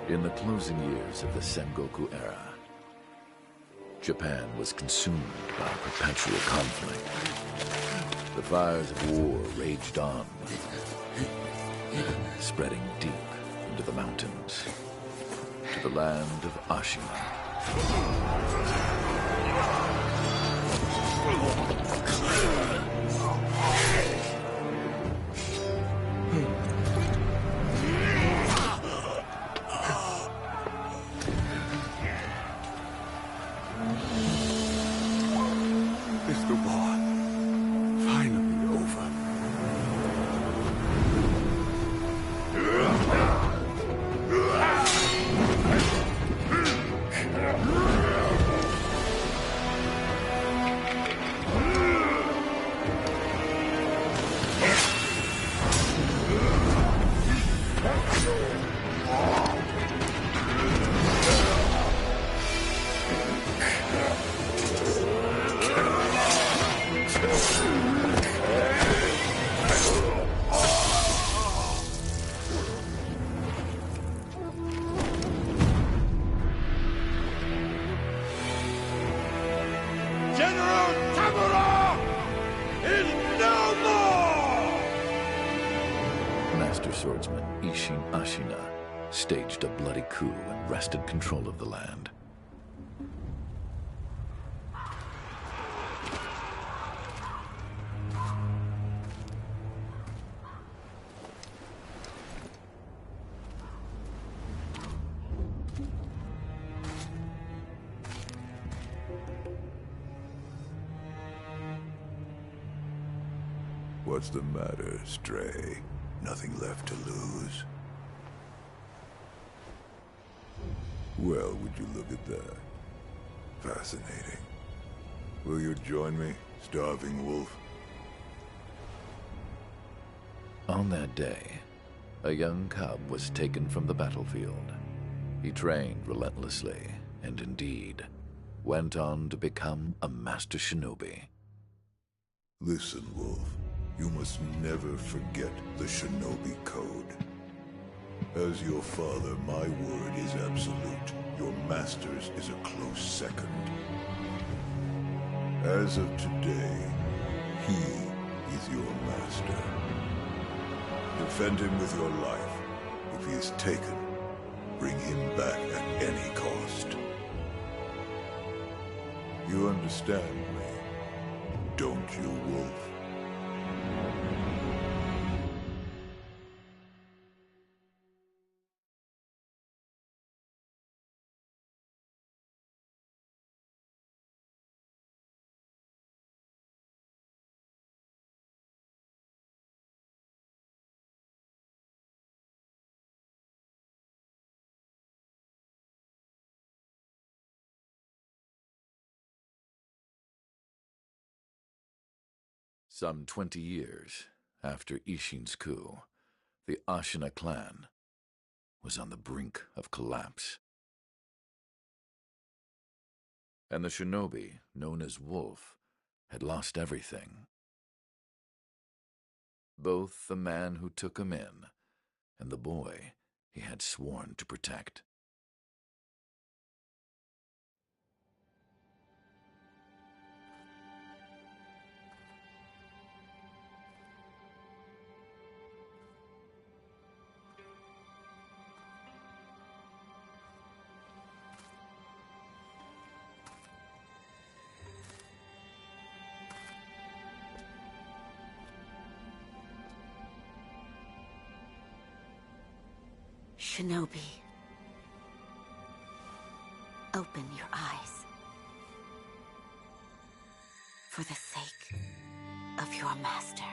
In the closing years of the Sengoku era, Japan was consumed by perpetual conflict. The fires of war raged on, spreading deep into the mountains, to the land of Ashina. Is the war finally over? General Tamura is no more! Master swordsman Ishin Ashina staged a bloody coup and wrested control of the land. What's the matter, Stray? Nothing left to lose? Well, would you look at that? Fascinating. Will you join me, starving wolf? On that day, a young cub was taken from the battlefield. He trained relentlessly, and indeed, went on to become a master shinobi. Listen, Wolf. You must never forget the Shinobi Code. As your father, my word is absolute. Your master's is a close second. As of today, he is your master. Defend him with your life. If he is taken, bring him back at any cost. You understand me, don't you, Wolf? Some 20 years after Ishin's coup, the Ashina clan was on the brink of collapse. And the shinobi, known as Wolf, had lost everything. Both the man who took him in and the boy he had sworn to protect. Shinobi, open your eyes. For the sake of your master.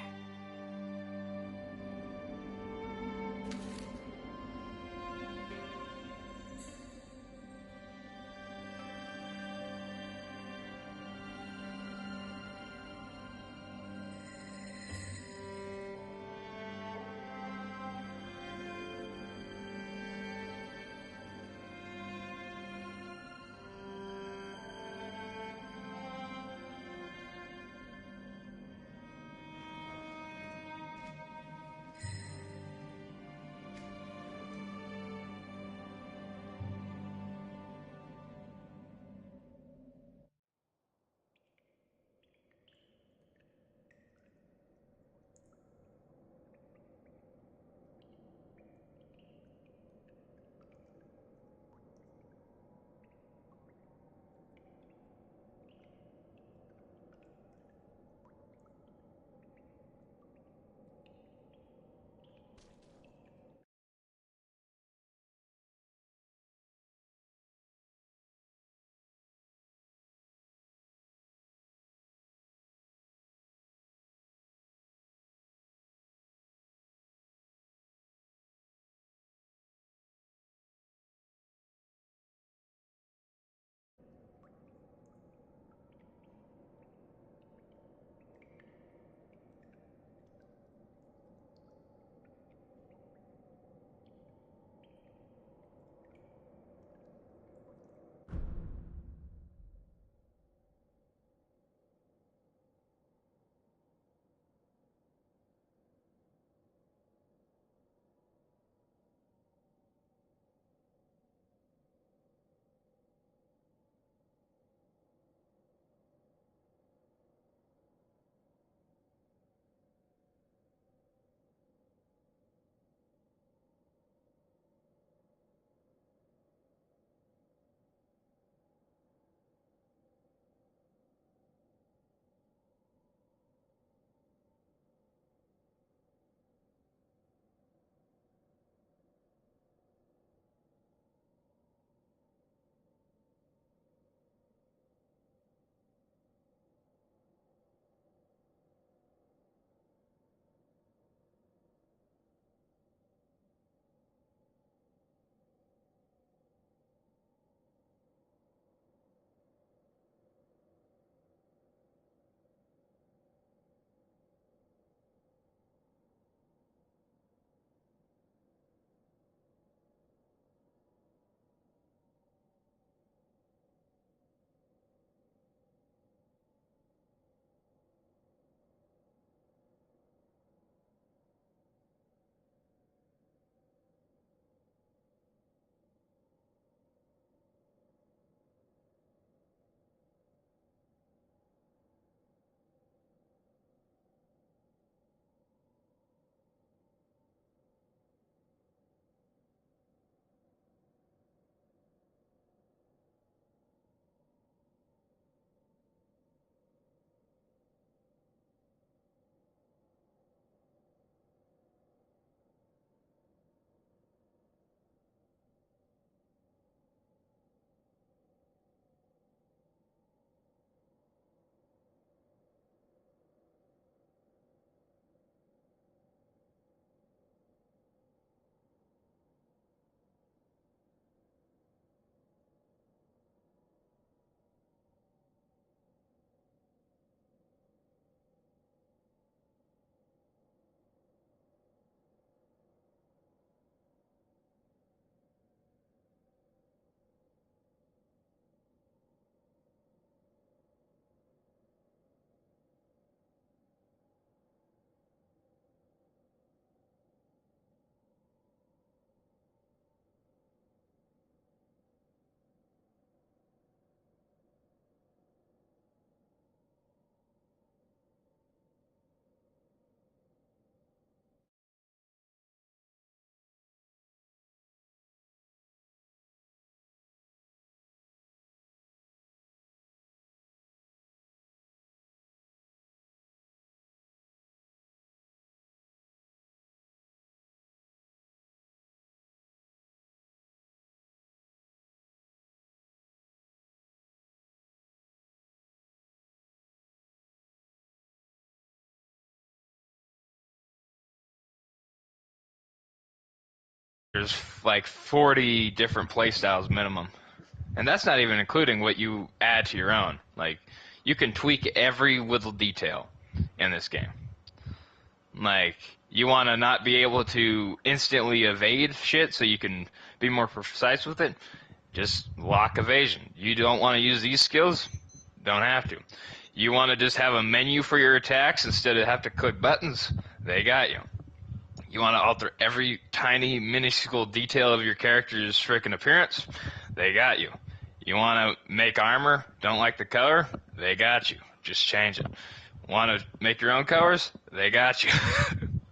there's like 40 different playstyles minimum. And that's not even including what you add to your own. Like, you can tweak every little detail in this game. Like, you want to not be able to instantly evade shit so you can be more precise with it? Just lock evasion. You don't want to use these skills? Don't have to. You want to just have a menu for your attacks instead of have to click buttons? They got you. You want to alter every tiny, minuscule detail of your character's frickin' appearance? They got you. You want to make armor? Don't like the color? They got you. Just change it. Want to make your own colors? They got you.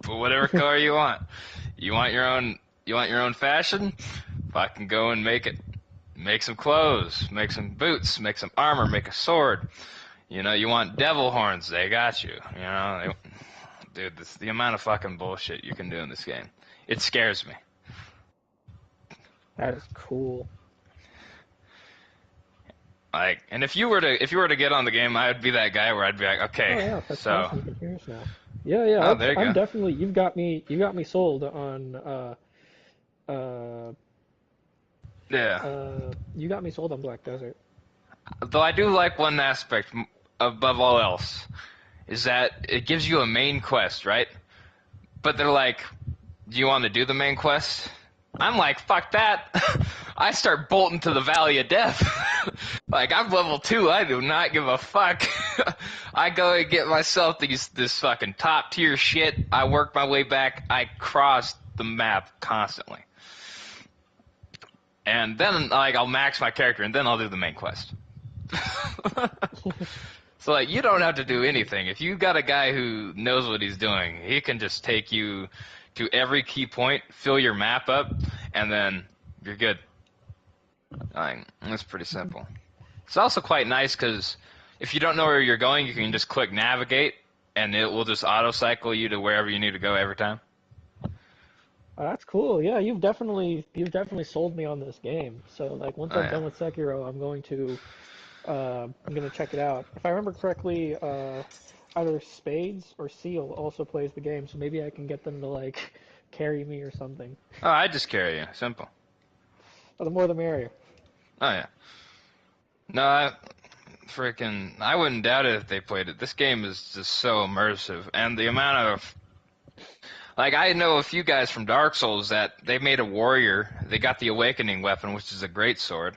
Put whatever color you want. You want your own fashion? Fucking go and make it. Make some clothes, make some boots, make some armor, make a sword. You know, you want devil horns? They got you. You know, dude, the amount of fucking bullshit you can do in this game, it scares me. That is cool. Like, and if you were to get on the game, I would be that guy where I'd be like, okay, Oh yeah, that's so. awesome. You can hear us now. Yeah. Oh, there you I'm go. definitely. You got me sold on. You got me sold on Black Desert. Though I do like one aspect above all else, is that it gives you a main quest, right? But they're like, do you want to do the main quest? I'm like, fuck that. I start bolting to the Valley of Death. Like, I'm level 2. I do not give a fuck. I go and get myself this fucking top tier shit. I work my way back. I cross the map constantly. And then, like, I'll max my character, and then I'll do the main quest. So, like, you don't have to do anything. If you got a guy who knows what he's doing, he can just take you to every key point, fill your map up, and then you're good. That's pretty simple. It's also quite nice because if you don't know where you're going, you can just click navigate, and it will just auto-cycle you to wherever you need to go every time. Oh, that's cool. Yeah, you've definitely sold me on this game. So like once I'm done with Sekiro, I'm going to check it out. If I remember correctly, either Spades or Seal also plays the game, so maybe I can get them to like carry me or something. Oh, I just carry you. Simple. Oh, the more the merrier. Oh, yeah. No, I wouldn't doubt it if they played it. This game is just so immersive, and the amount of... Like, I know a few guys from Dark Souls that they made a warrior. They got the Awakening weapon, which is a great sword,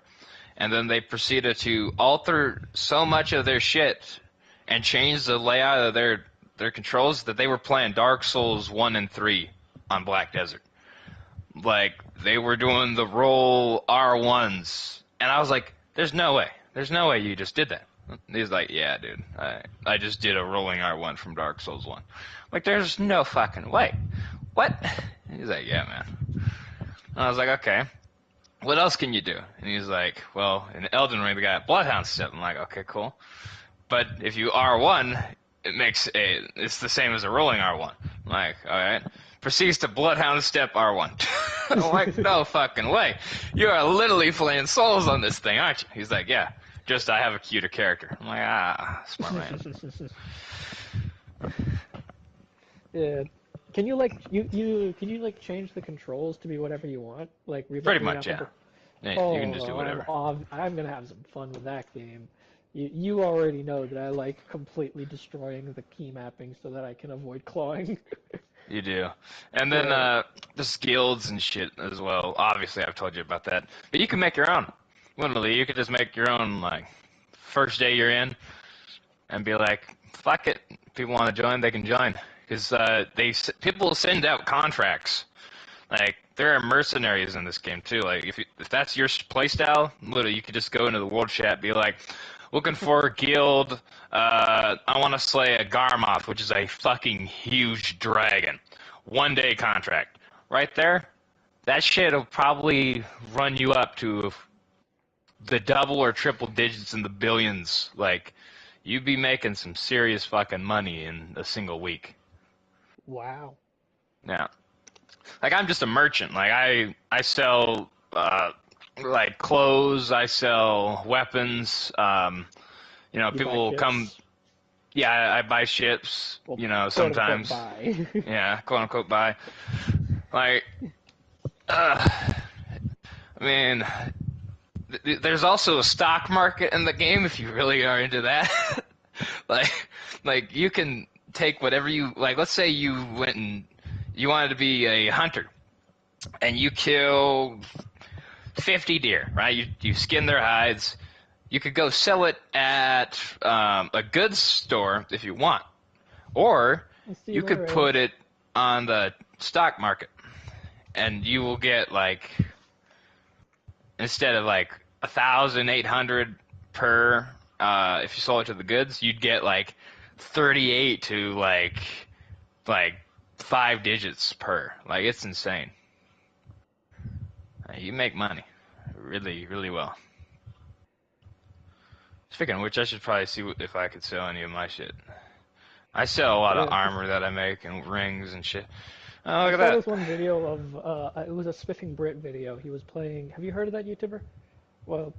and then they proceeded to alter so much of their shit and change the layout of their controls that they were playing Dark Souls 1 and 3 on Black Desert. Like, they were doing the roll R1s, and I was like, there's no way you just did that. He's like, yeah, dude, I just did a rolling R1 from Dark Souls 1. Like, there's no fucking way. What? He's like, yeah, man. And I was like, okay. What else can you do? And he's like, well, in Elden Ring, they got Bloodhound Step. I'm like, okay, cool. But if you R1, it's the same as a rolling R1. I'm like, all right. Proceeds to Bloodhound Step R1. I'm like, no fucking way. You are literally playing Souls on this thing, aren't you? He's like, yeah. Just I have a cuter character. I'm like, smart man. Yeah. Can you change the controls to be whatever you want? Like pretty much, yeah. Yeah, you can just do whatever. I'm gonna have some fun with that game. You already know that I like completely destroying the key mapping so that I can avoid clawing. You do. And then the skills and shit as well. Obviously, I've told you about that. But you can make your own. Literally, you could just make your own, like, first day you're in and be like, fuck it. People want to join, they can join. Because people send out contracts. Like, there are mercenaries in this game, too. Like, if that's your playstyle, literally, you could just go into the world chat, be like, looking for a guild, I want to slay a Garmoth, which is a fucking huge dragon. 1 day contract. Right there, that shit will probably run you up to the double or triple digits in the billions. Like, you'd be making some serious fucking money in a single week. Wow. Yeah. Like, I'm just a merchant. Like, I sell, like, clothes, I sell weapons, people will come... Yeah, I buy ships, well, sometimes. Buy. Yeah, quote-unquote buy. Like, Uh, I mean, there's also a stock market in the game if you really are into that. like, like you can take whatever you like. Let's say you went and you wanted to be a hunter, and you kill 50 deer, right? You skin their hides. You could go sell it at a goods store if you want, or I see you that, could right? put it on the stock market, and you will get like instead of like 1,800 per if you sold it to the goods, you'd get like 38 to like 5 digits per. Like it's insane. You make money, really, really well. Speaking of which, I should probably see if I could sell any of my shit. I sell a lot of Yeah. armor that I make and rings and shit. Oh, I look saw at this one video of it was a Spiffing Brit video. He was playing. Have you heard of that YouTuber? Well,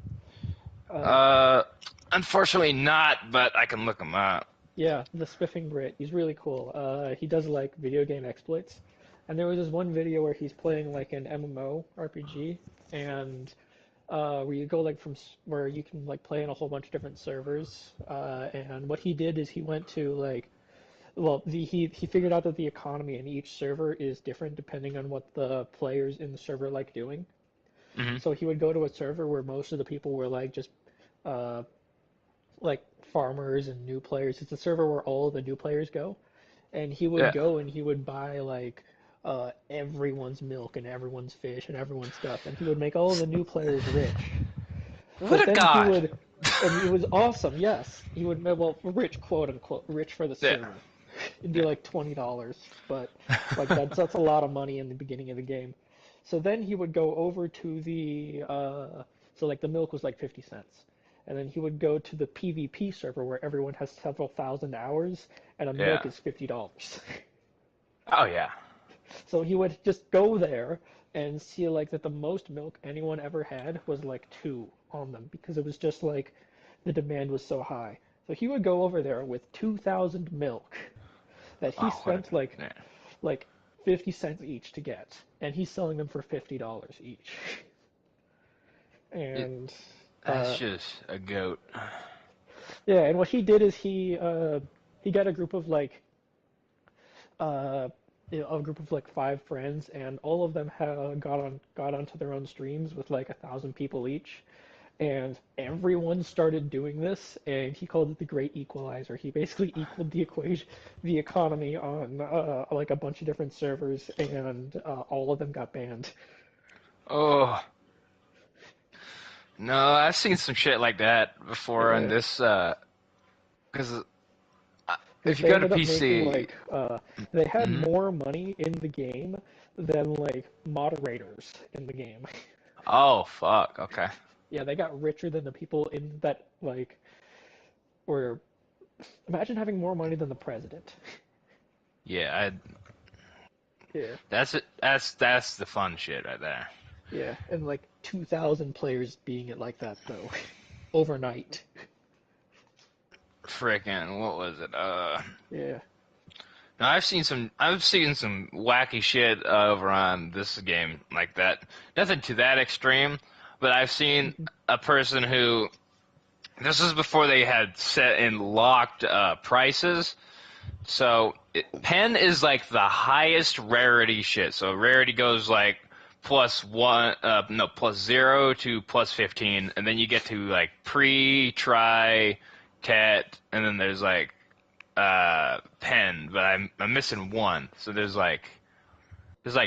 that. uh, Unfortunately not, but I can look them up. yeah, the Spiffing Brit. He's really cool. He does like video game exploits, and there was this one video where he's playing like an MMO RPG, and where you go like where you can like play in a whole bunch of different servers. And what he did is he went to like well, he figured out that the economy in each server is different depending on what the players in the server like doing. Hmm. So he would go to a server where most of the people were like just uh, like farmers and new players. It's a server where all of the new players go, and he would Yeah. go and he would buy like everyone's milk and everyone's fish and everyone's stuff, and he would make all of the new players rich. What But a then he god. would, and it was awesome. Yes, he would well rich quote unquote rich for the Yeah. server. It'd be Yeah. like $20, but like that's a lot of money in the beginning of the game. So then he would go over to the so like the milk was like 50 cents. And then he would go to the PvP server where everyone has several thousand hours and a milk Yeah. is $50. Oh yeah. So he would just go there and see like that the most milk anyone ever had was like two on them because it was just like the demand was so high. So he would go over there with 2,000 milk that he Oh, what a spent like yeah. like 50 cents each to get, and he's selling them for $50 each. It, And that's just a goat. yeah, and what he did is he got a group of like uh a group of like five friends, and all of them got onto their own streams with like 1,000 people each, and everyone started doing this, and he called it the Great Equalizer. He basically equaled the economy on like a bunch of different servers, and all of them got banned. Oh no, I've seen some shit like that before on Yeah, this. Because because if you they go to ended up making PC, like they had hmm more money in the game than like moderators in the game. oh fuck, okay, Yeah, they got richer than the people in that like were. Imagine having more money than the president. yeah, Yeah. that's it. That's the fun shit right there. Yeah, and like 2,000 players being it like that though, overnight. Frickin', what was it? Yeah. No, I've seen some wacky shit over on this game like that. Nothing to that extreme, but I've seen Mhm. a person who. This is before they had set in locked prices. So pen is like the highest rarity shit. So rarity goes like +1, no, +0 to +15, and then you get to like pre, try, tet, and then there's like pen, but I'm missing one. So there's like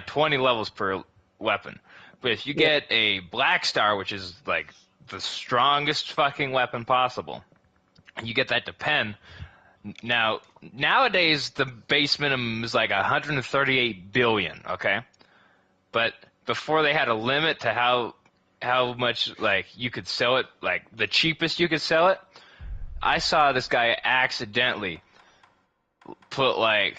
20 levels per weapon. But if you Yeah. get a black star, which is like the strongest fucking weapon possible, and you get that to pen. Now, nowadays the base minimum is like 138 billion, okay? But before they had a limit to how much like you could sell it, like the cheapest you could sell it. I saw this guy accidentally put like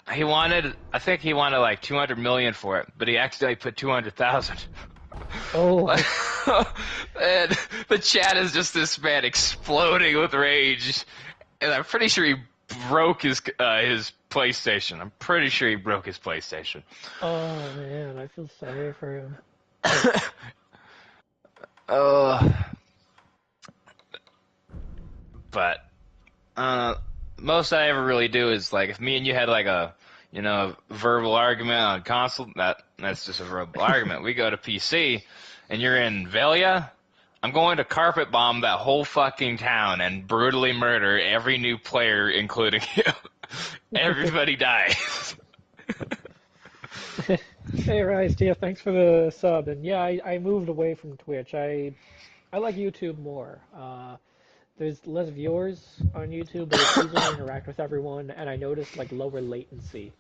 I think he wanted like 200 million for it, but he accidentally put 200,000. Oh, And the chat is just this man exploding with rage, and I'm pretty sure he broke his PlayStation. I'm pretty sure he broke his PlayStation. Oh man, I feel sorry for him. Uh, but most I ever really do is like if me and you had like a verbal argument on console, that's just a verbal argument. We go to PC, and you're in Velia. I'm going to carpet bomb that whole fucking town and brutally murder every new player, including you. Everybody dies. Hey Rise, yeah, thanks for the sub. And yeah, I moved away from Twitch. I like YouTube more. There's less viewers on YouTube, but it's easier to interact with everyone, and I noticed like lower latency.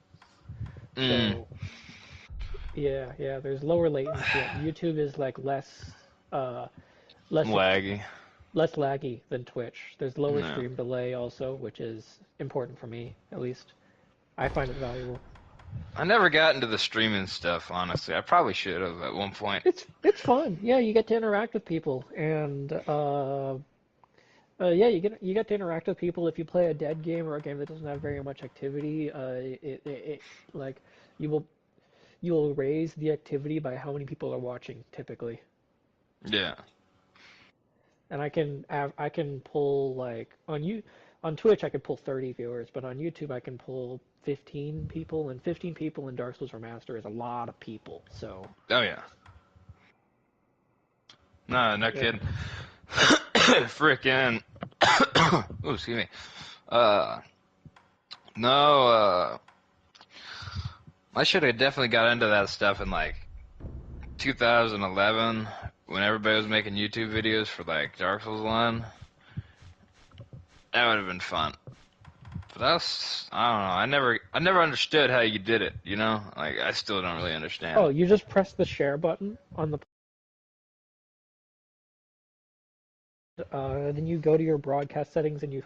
Mm, So yeah, there's lower latency. YouTube is like uh less ex laggy. less laggy than Twitch. There's lower No. stream delay also, which is important for me, at least. I find it valuable. I never got into the streaming stuff, honestly. I probably should have at one point. It's fun. Yeah, you get to interact with people, and yeah, you get to interact with people if you play a dead game or a game that doesn't have very much activity. Like you will you will raise the activity by how many people are watching typically. Yeah. And I can pull like on Twitch I could pull 30 viewers, but on YouTube I can pull 15 people, and 15 people in Dark Souls Remaster is a lot of people. So Oh, yeah. No, no yeah. kidding. Frickin'. Ooh, excuse me. Uh, no, I should have definitely got into that stuff in like 2011 when everybody was making YouTube videos for like Dark Souls 1. That would have been fun. But that's, I don't know. I never understood how you did it, you know? Like, I still don't really understand. Oh, you just press the share button on the then you go to your broadcast settings and you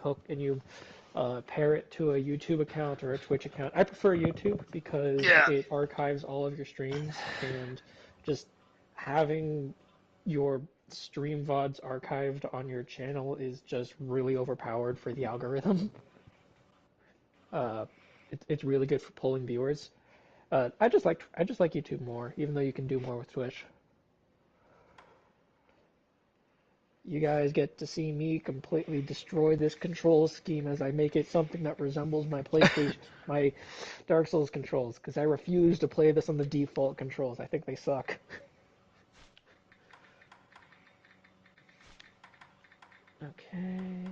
pair it to a YouTube account or a Twitch account. I prefer YouTube because Yeah. it archives all of your streams, and just having your stream VODs archived on your channel is just really overpowered for the algorithm. Uh, it's really good for pulling viewers. I just like YouTube more, even though you can do more with Twitch. You guys get to see me completely destroy this control scheme as I make it something that resembles my PlayStation, my Dark Souls controls, because I refuse to play this on the default controls. I think they suck. Okay.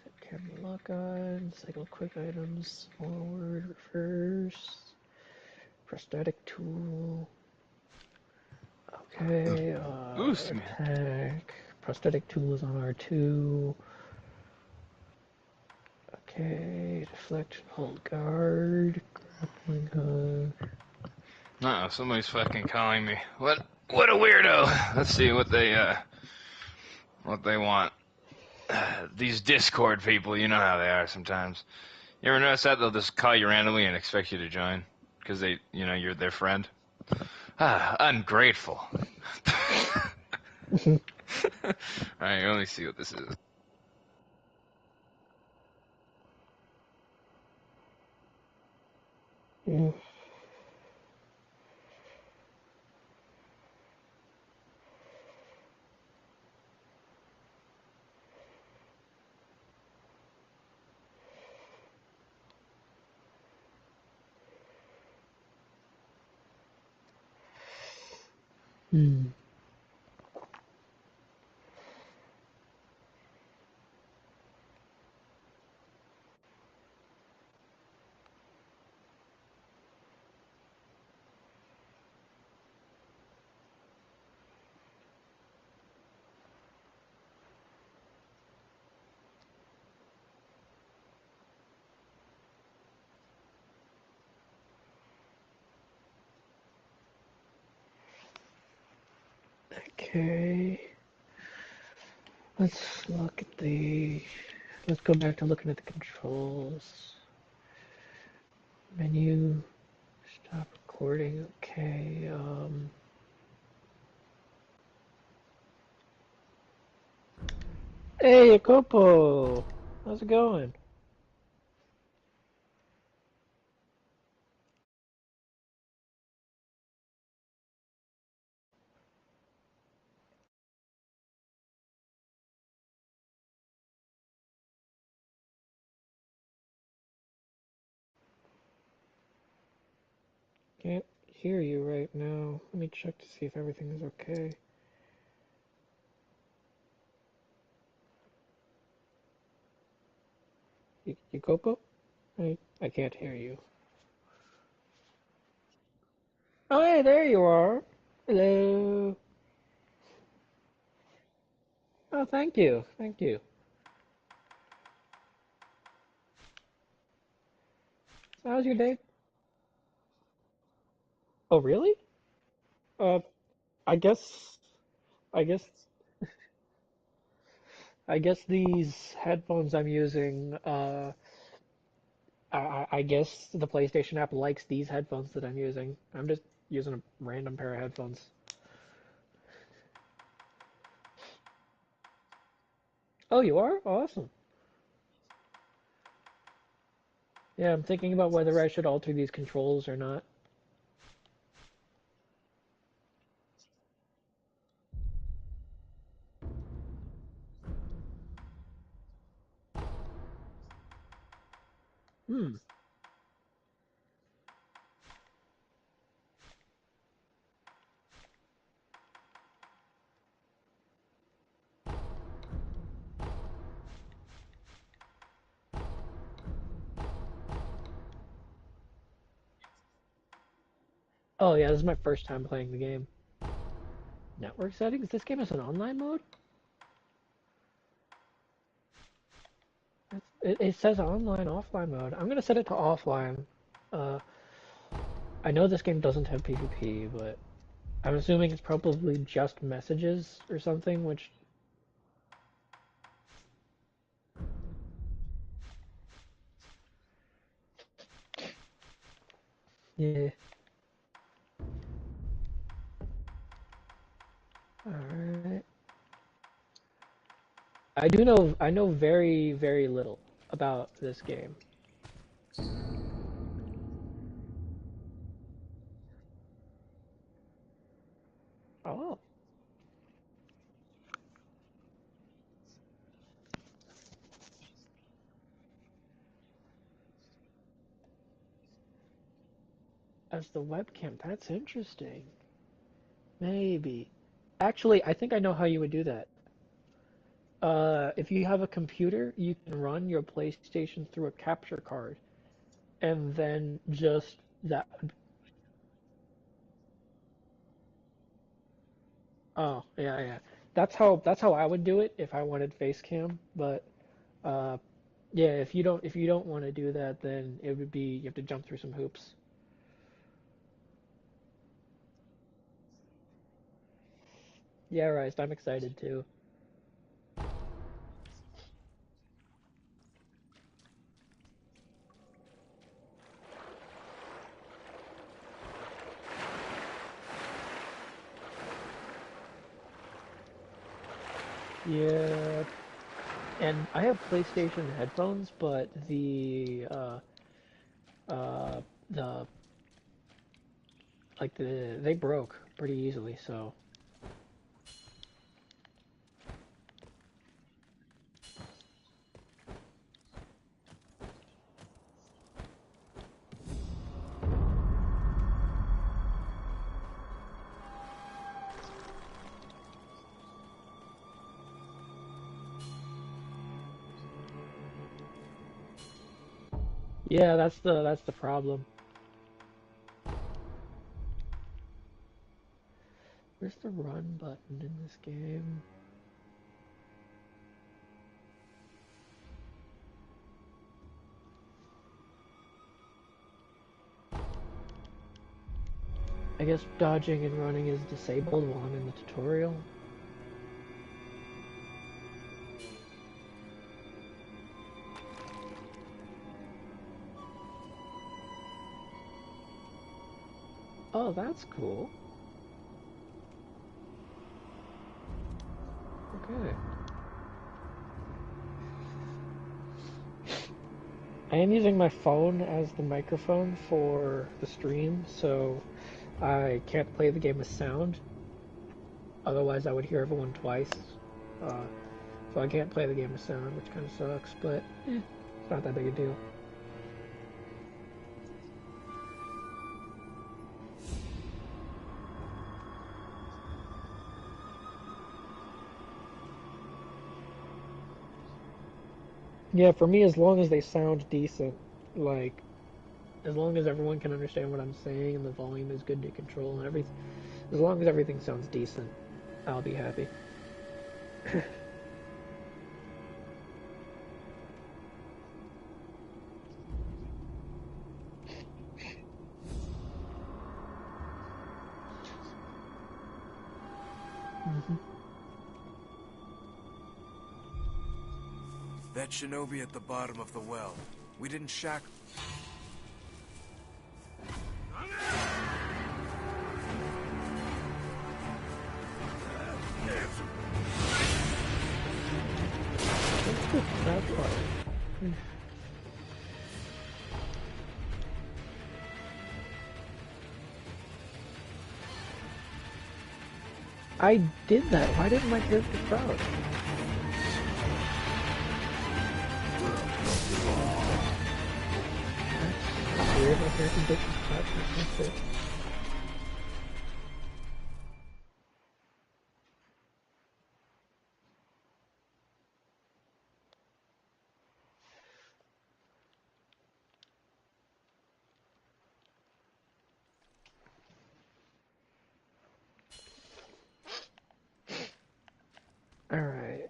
Set camera lock on, cycle quick items, forward, reverse, prosthetic tool. Okay, Ooh, excuse me. attack. Prosthetic tool is on R2. Okay, deflect, hold guard, grappling hook. Uh-oh, somebody's fucking calling me. What a weirdo. Let's see what they want. These Discord people, you know how they are sometimes. You ever notice that? They'll just call you randomly and expect you to join because you're their friend. Ah, ungrateful. Alright, let me see what this is. Mm. Hmm. Okay. Let's look at the. Let's go back to looking at the controls. Menu. Stop recording. Okay. Hey, Akopo. How's it going? can't hear you right now. Let me check to see if everything is okay. You Coco? I can't hear you. Oh, hey, there you are. Hello. Oh, thank you. Thank you. So how's your day? Oh, really? Uh, I guess, I guess, I guess these headphones I'm using, I guess the PlayStation app likes these headphones that I'm using. I'm just using a random pair of headphones. Oh, you are? Awesome. Yeah, I'm thinking about whether I should alter these controls or not. Hmm. Oh, yeah, this is my first time playing the game. Network settings? This game has an online mode? It says online, offline mode. I'm gonna set it to offline. Uh, I know this game doesn't have PvP, but I'm assuming it's probably just messages or something, which, yeah. Alright. I know very, very little about this game. Oh, as the webcam, that's interesting. Maybe. Actually, I think I know how you would do that. If you have a computer, you can run your PlayStation through a capture card, and then just that. Oh, yeah, yeah. That's how I would do it if I wanted face cam. But uh, yeah, if you don't want to do that, then it would be you have to jump through some hoops. Yeah, right. I'm excited too. Yeah, and I have PlayStation headphones, but uh the they broke pretty easily. So yeah, that's the problem. Where's the run button in this game? I guess dodging and running is disabled while I'm in the tutorial. Oh, that's cool. Okay. I am using my phone as the microphone for the stream, so I can't play the game with sound. Otherwise, I would hear everyone twice. Uh, so I can't play the game with sound, which kind of sucks, but it's not that big a deal. Yeah, for me, as long as they sound decent, like, as long as everyone can understand what I'm saying and the volume is good to control and everything, as long as everything sounds decent, I'll be happy. That shinobi at the bottom of the well. We didn't shackle. What's the that part? I did that. Why didn't my character crouch? That's weird. My character didn't crouch. That's it. Alright.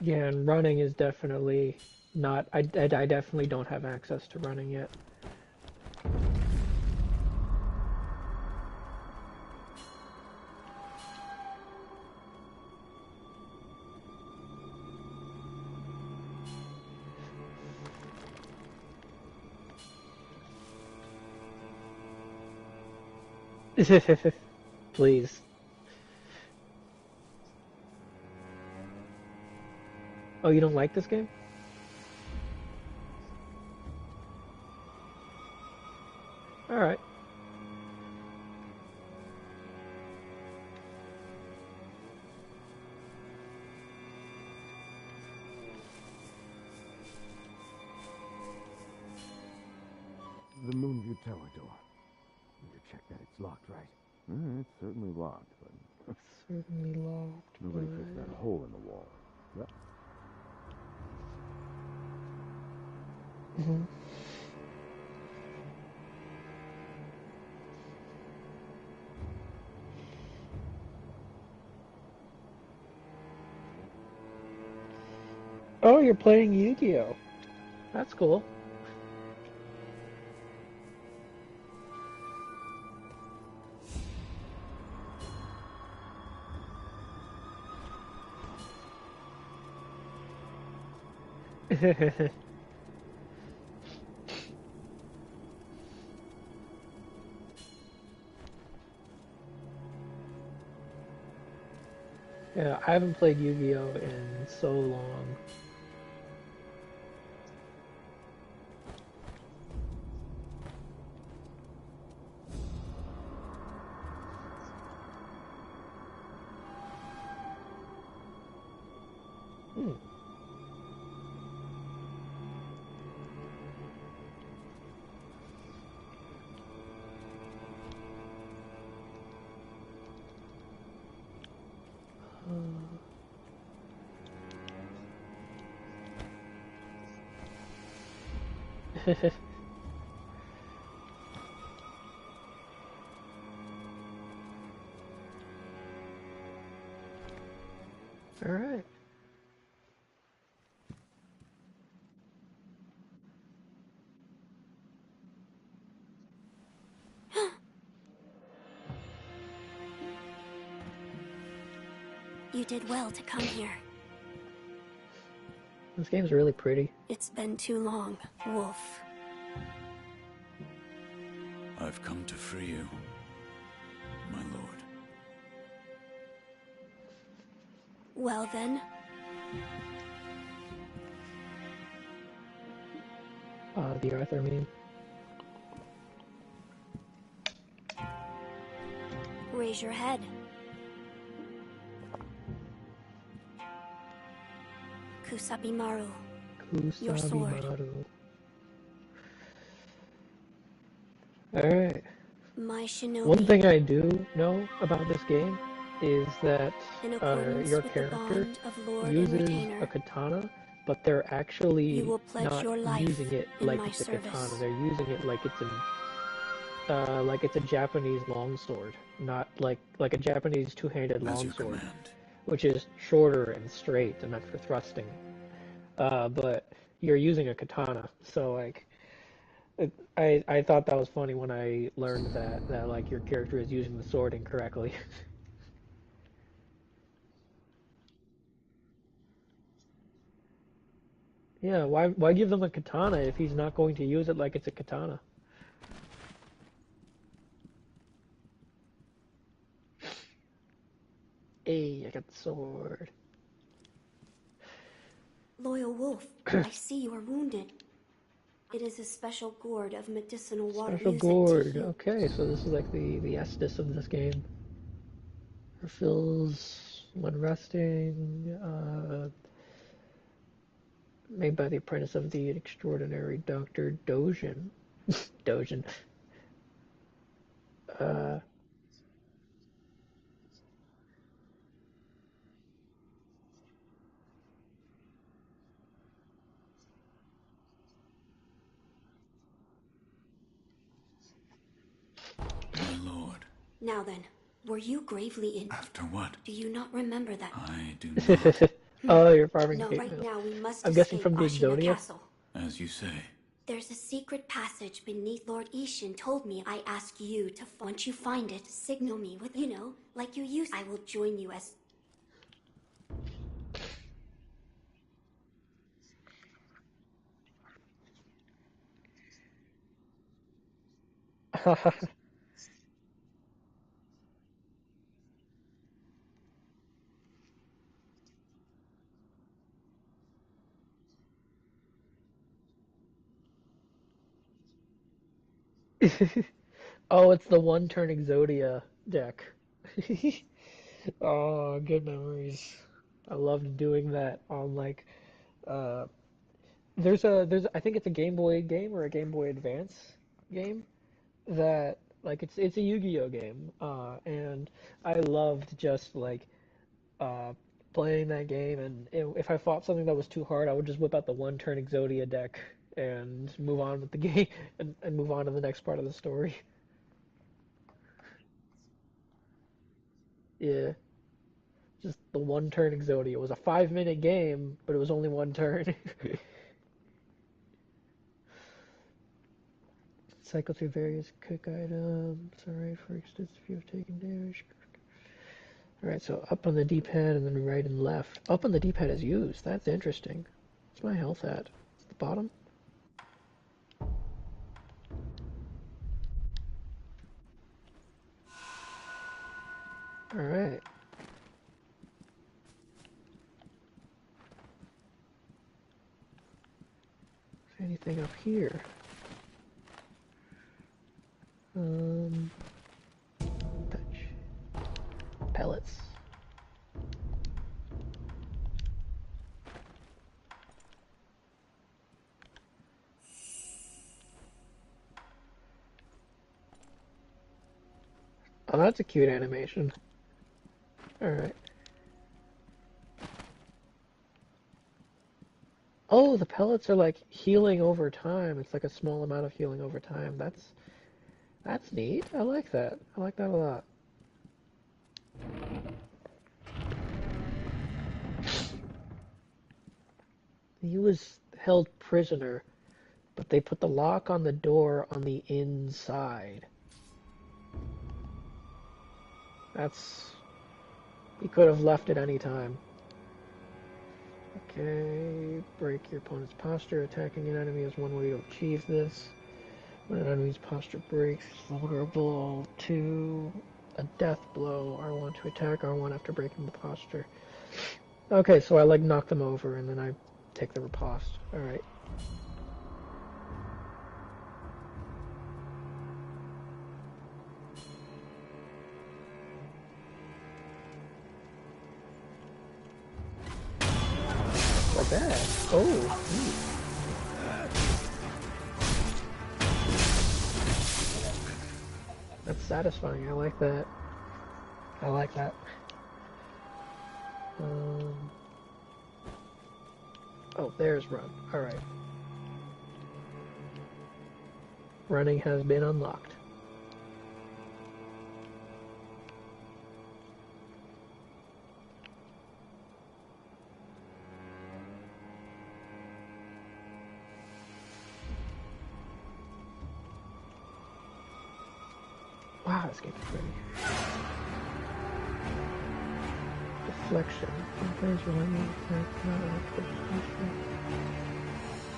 Yeah, and running is definitely not... I definitely don't have access to running yet. Please. Oh, you don't like this game? Alright. The Moonview Tower door. Need to check that it's locked, right? It's certainly locked, but... Certainly locked, Nobody fixed that hole in the wall. Yep. Mm-hmm. Oh, you're playing Yu-Gi-Oh! That's cool. Yeah, I haven't played Yu-Gi-Oh! In so long. Hmm. Alright. You did well to come here. This game's really pretty. It's been too long, Wolf. I've come to free you, my lord. Well then, The Arthur meme. raise your head. Kusabimaru. Your sword. Kusabimaru. Alright. My shinobi. One thing I do know about this game is that In accordance your with the character bond of Lord and uses Retainer, a katana, but they're you actually will pledge not your life using it in like my it's a service. katana. They're using it like it's a Japanese longsword, not like a Japanese two-handed longsword, which is shorter and straight and meant for thrusting. But you're using a katana, so like I thought that was funny when I learned that like your character is using the sword incorrectly. Yeah, why give them a katana if he's not going to use it like it's a katana? Hey, I got the sword. Loyal Wolf, I see you are wounded. It is a special gourd of medicinal water Special music gourd. to heal. Okay, so this is like the Estus of this game. Refills when resting. Made by the apprentice of the extraordinary Dr. Dojin. Dojin. Uh, My lord. Now then, were you gravely injured? After what? Do you not remember that? I do not. oh, you're farming No, hate right mail. now we must I'm guessing escape from the Ashina Exodia. Castle. As you say. There's a secret passage beneath Lord Ishin told me I ask you to once you find it, signal me with, like you used. I will join you as... Oh, it's the one turn Exodia deck. Oh, good memories. I loved doing that on like uh there's I think it's a Game Boy game or a Game Boy Advance game that like it's a Yu-Gi-Oh game. And I loved just like uh playing that game, and if I fought something that was too hard, I would just whip out the one turn Exodia deck and move on with the game and move on to the next part of the story. Yeah. Just the one turn Exodia. It was a 5 minute game, but it was only one turn. Cycle through various cook items. Alright, for instance, if you have taken damage. Alright, so up on the D-pad and then right and left. Up on the D-pad is used. That's interesting. What's my health at? The bottom? Alright. Anything up here? Touch. Pellets. Oh, that's a cute animation. Alright. Oh, the pellets are like healing over time. It's like a small amount of healing over time. That's neat. I like that. I like that a lot. He was held prisoner, but they put the lock on the door on the inside. That's... He could have left at any time. Okay, break your opponent's posture. Attacking an enemy is one way to achieve this. When an enemy's posture breaks, it's vulnerable to a death blow. R1 to attack, R1 after breaking the posture. Okay, so I like knock them over and then I take the riposte. Alright. Like that. Oh, neat. That's satisfying. I like that. I like that. Oh, there's run. Alright. Running has been unlocked. Wow, this game is pretty. Deflection. Players are running attack, not deflection.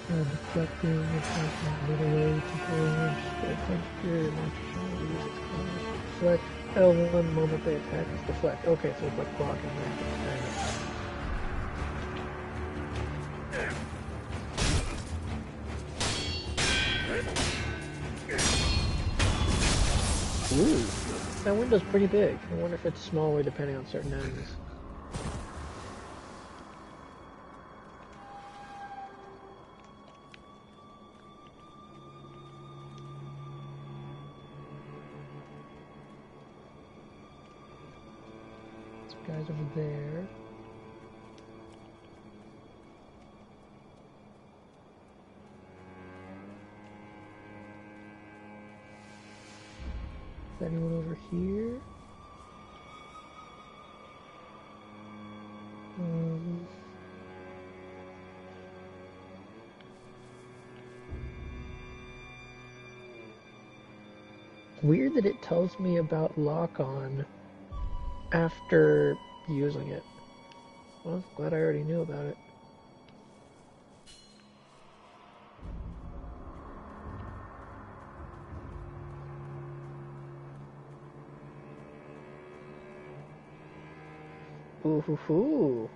Deflecting, attacking, middle way, temporary, deflect here, launcher, use its colors. Select L1 moment they attack is deflect. Okay, so it's like blocking that. Ooh, that window's pretty big. I wonder if it's smaller depending on certain enemies. Some guys over there. Is anyone over here? Weird that it tells me about lock-on after using it. Well, glad I already knew about it. Ooh hoo hoo.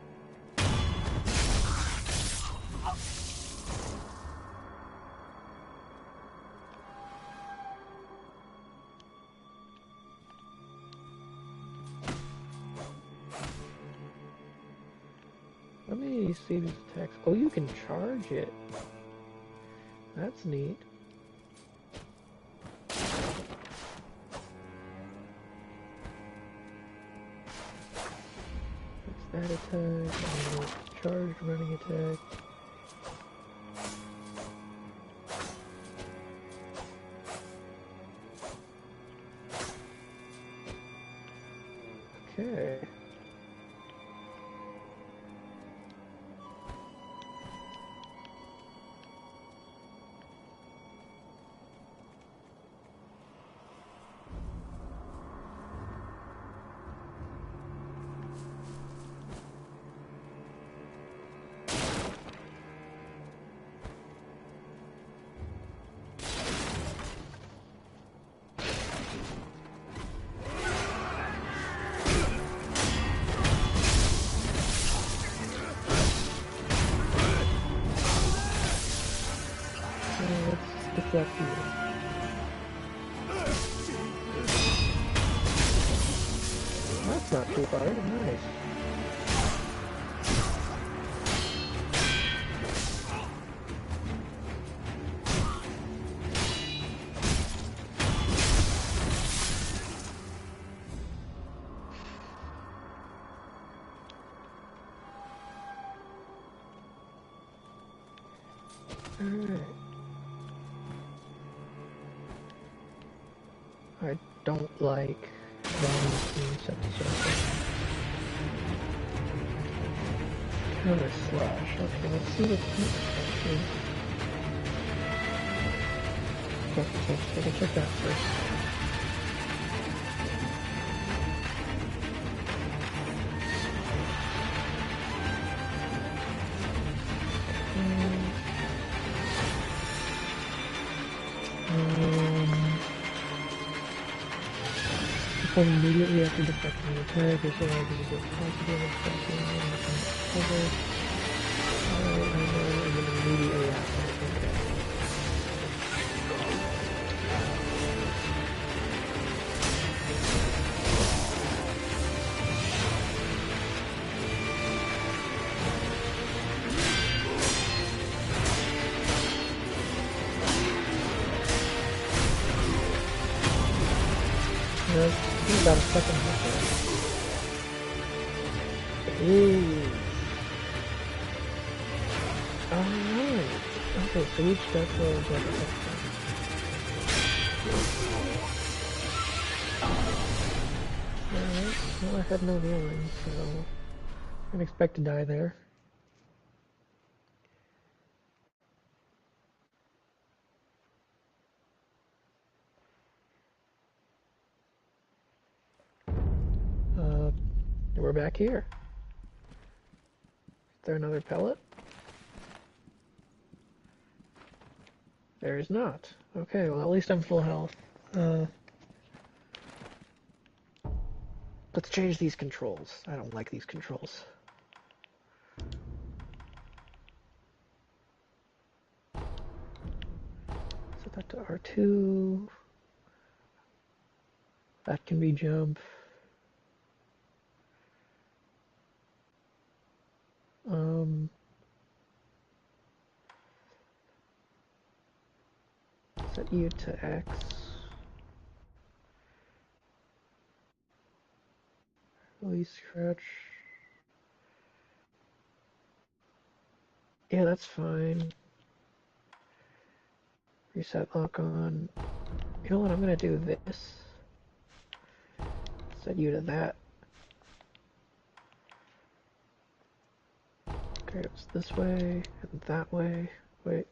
Let me see these attacks. Oh, you can charge it. That's neat. That attack, and charged running attack. Okay. Deflect you. That's not too hard. Nice. Alright. I don't like bombs being set to circle. Counter slash. Okay, let's see what this is. Okay, check that first. Immediately after deflecting the attack, it's allowed to get positive deflecting and cover. And then immediately after. Okay. About a second Ooh. Alright. Okay, so each step will get a touchdown. Alright, well I had no healing, so I didn't expect to die there. We're back here. Is there another pellet? There is not. Okay, well at least I'm full health. Let's change these controls. I don't like these controls. Set that to R2. That can be jump. Set U to X. Release crouch. Yeah, that's fine. Reset lock on. You know what? I'm gonna do this. Set U to that. Okay, it's this way and that way. Wait.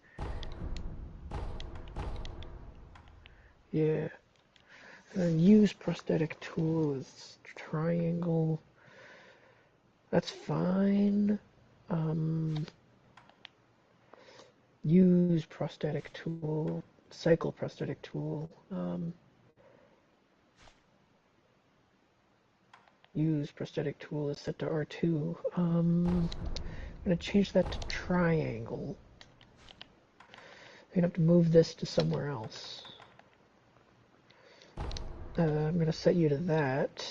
Yeah. And then use prosthetic tool as triangle. That's fine. Use prosthetic tool. Cycle prosthetic tool. Use prosthetic tool is set to R2. I'm gonna change that to triangle. I'm gonna have to move this to somewhere else. I'm gonna set you to that.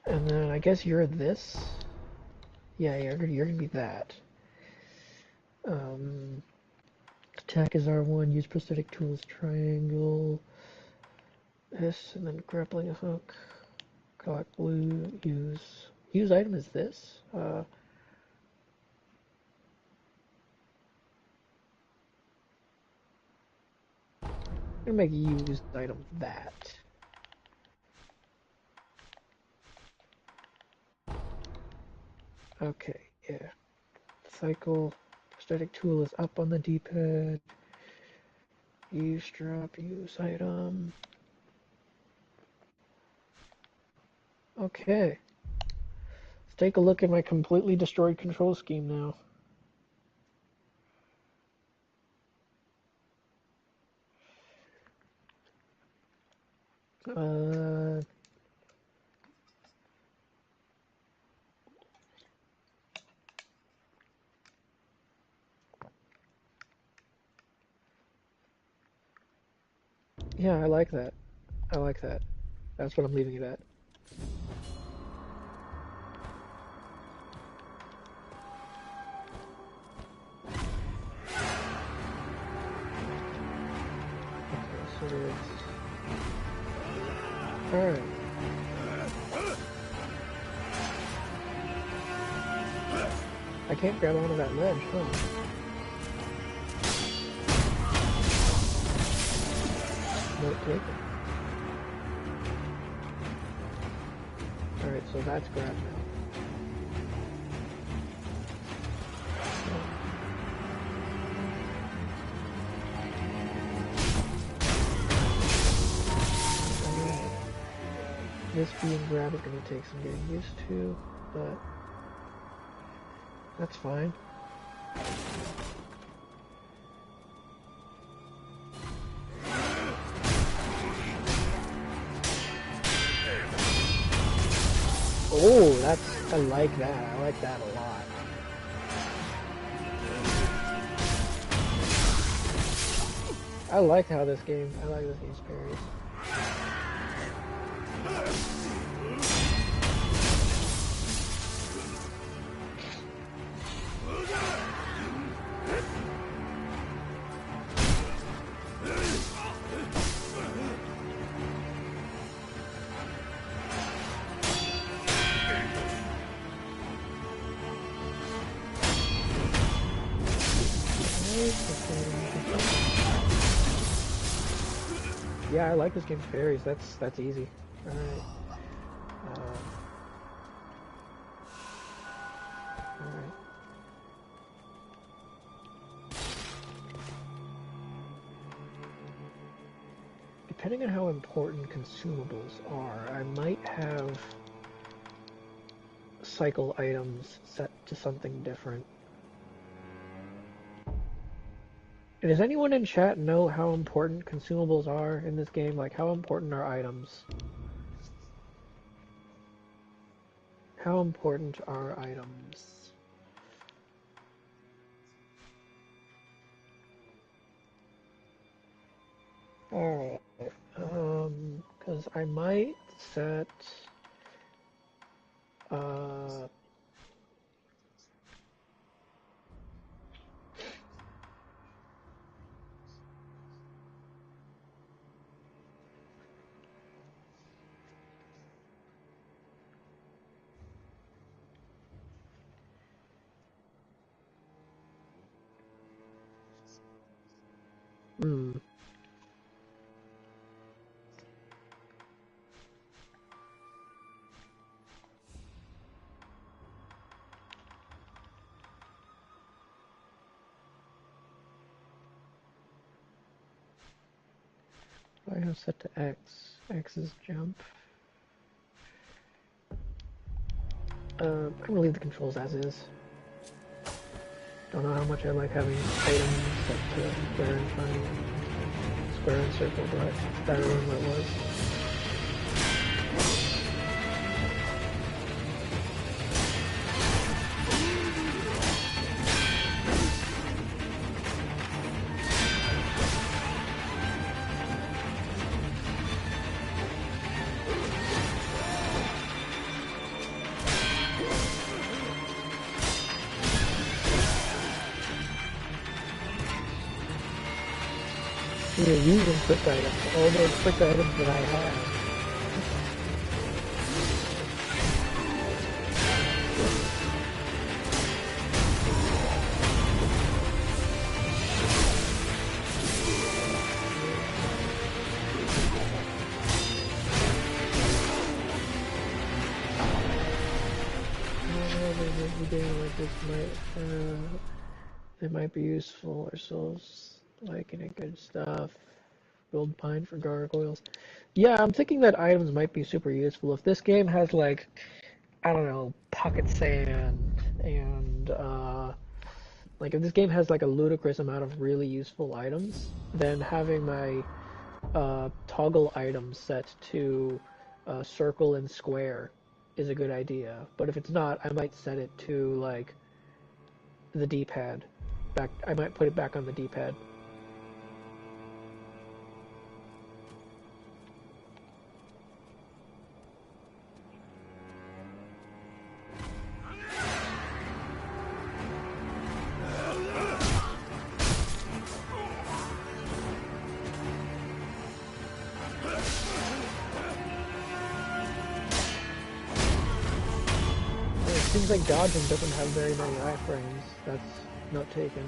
And then I guess you're this. Yeah, you're gonna be that. Attack is R1, use prosthetic tools, triangle. This, and then grappling hook. Collect blue, use item is this. I'm gonna make use item that. Okay, yeah. Cycle, prosthetic tool is up on the D-pad. Use drop, use item. Okay. Let's take a look at my completely destroyed control scheme now. Yeah, I like that. I like that. That's what I'm leaving it at. Okay, so it's... Alright. I can't grab onto that ledge, huh? Note taken. Alright, so that's grab now. This being grab is going to take some getting used to, but that's fine. Oh, I like that. I like that a lot. I like this game's parries. Yeah, I like this game's fairies. That's easy. All right. All right. Depending on how important consumables are, I might have cycle items set to something different. And does anyone in chat know how important consumables are in this game? Like, how important are items? How important are items? Alright, because I might set, hmm. I have set to X. X is jump. I'm gonna leave the controls as is. Don't know how much I like having items set to square and triangle, square and circle, but it's better than what it was. You're using quick items, all those quick items that I have. Like this might, it might be useful. Our souls liking it, good stuff. Gold pine for gargoyles. Yeah, I'm thinking that items might be super useful. If this game has like, I don't know, pocket sand and like if this game has like a ludicrous amount of really useful items, then having my toggle items set to circle and square is a good idea. But if it's not, I might set it to like the D-pad. I might put it back on the D-pad. Seems like dodging doesn't have very many iframes. That's not taken.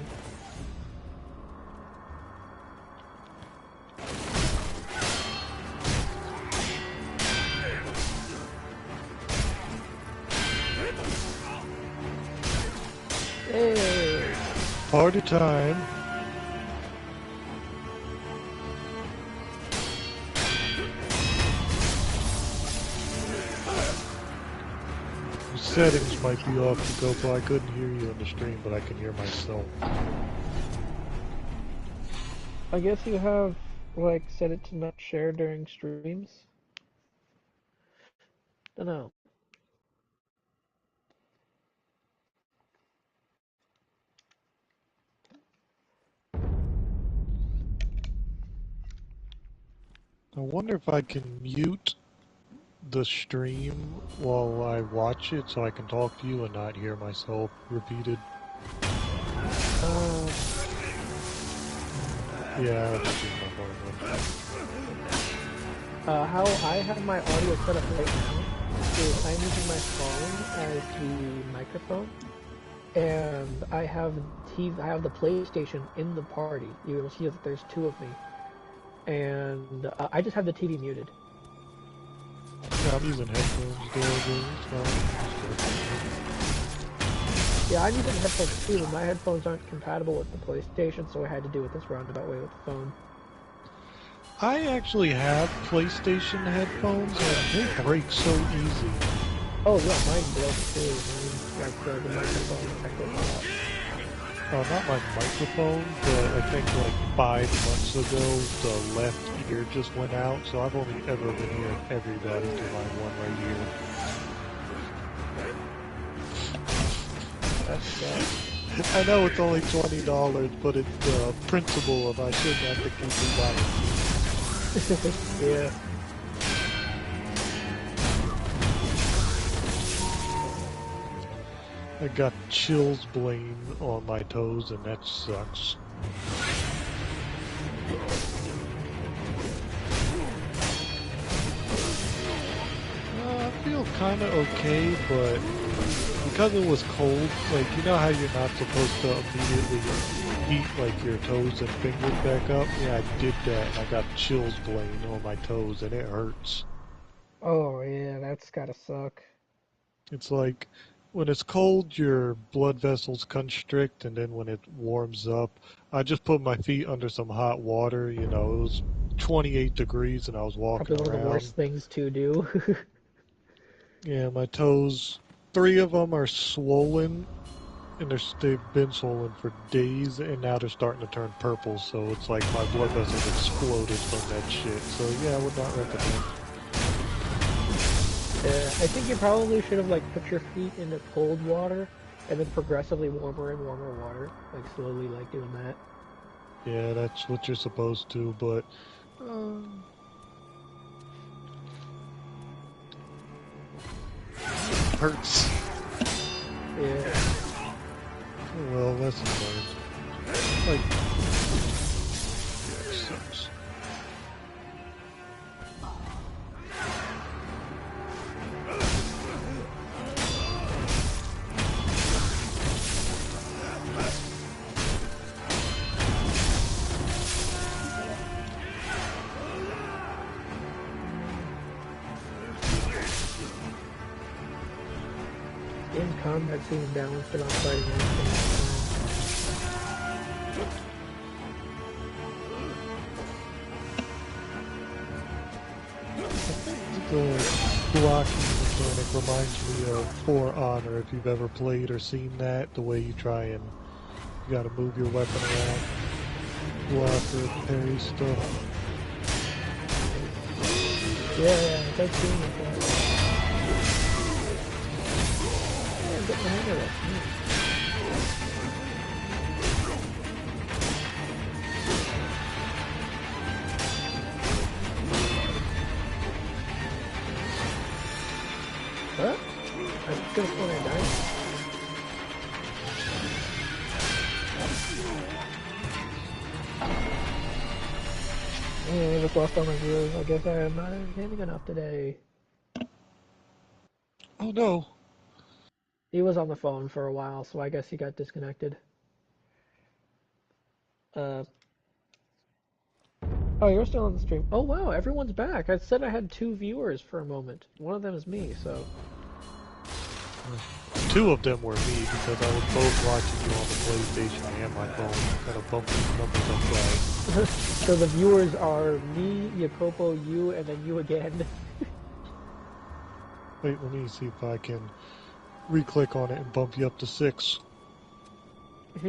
Hey! Party time! Settings might be off to go, so I couldn't hear you on the stream, but I can hear myself. I guess you have, like, set it to not share during streams? Dunno. I wonder if I can mute the stream while I watch it so I can talk to you and not hear myself repeated. Yeah, that's my part. How I have my audio set up right now is I'm using my phone as the microphone, and I have the PlayStation in the party. You'll see that there's two of me. and I just have the TV muted. Yeah, I'm using headphones there, Yeah, I'm using headphones too, but my headphones aren't compatible with the PlayStation, so I had to do it this roundabout way with the phone. I actually have PlayStation headphones, and they break so easy. Oh yeah, mine broke too. Like the microphone, I couldn't that. Not my microphone, but I think like 5 months ago, the left ear just went out, so I've only ever been hearing everybody through my one right here. That's I know it's only $20, but it's the principle of I shouldn't have to keep it buying. Yeah. I got chills blame on my toes, and that sucks. I feel kind of okay, but because it was cold, like, you know how you're not supposed to immediately heat, like, your toes and fingers back up? Yeah, I did that, and I got chills blame on my toes, and it hurts. Oh yeah, that's gotta suck. It's like, when it's cold, your blood vessels constrict, and then when it warms up, I just put my feet under some hot water. You know, it was 28 degrees, and I was walking Probably one of the worst around. things to do. Yeah, my toes, 3 of them are swollen, and they've been swollen for days, and now they're starting to turn purple, so it's like my blood vessels exploded from that shit. So yeah, I would not recommend. I think you probably should have like put your feet into cold water and then progressively warmer and warmer water, like slowly like doing that. Yeah, that's what you're supposed to, but hurts. Yeah. Well, lesson learned. Like, yeah, it sucks. In combat seems balanced and on fighting anything. The blocking mechanic reminds me of For Honor, if you've ever played or seen that, the way you try and you gotta move your weapon around, block or parry stuff. Yeah, that's doing it. I'm getting the hang of it. Huh? I'm gonna pull that dice. I just lost all my viewers. I guess I am not entertaining enough today. Oh no. He was on the phone for a while, so I guess he got disconnected. Oh, you're still on the stream. Oh wow, everyone's back. I said I had 2 viewers for a moment. One of them is me, so. 2 of them were me, because I was both watching you on the PlayStation and my phone. Kind of bumped these numbers up right. So the viewers are me, Jacopo, you, and then you again. Wait, let me see if I can re-click on it and bump you up to 6. I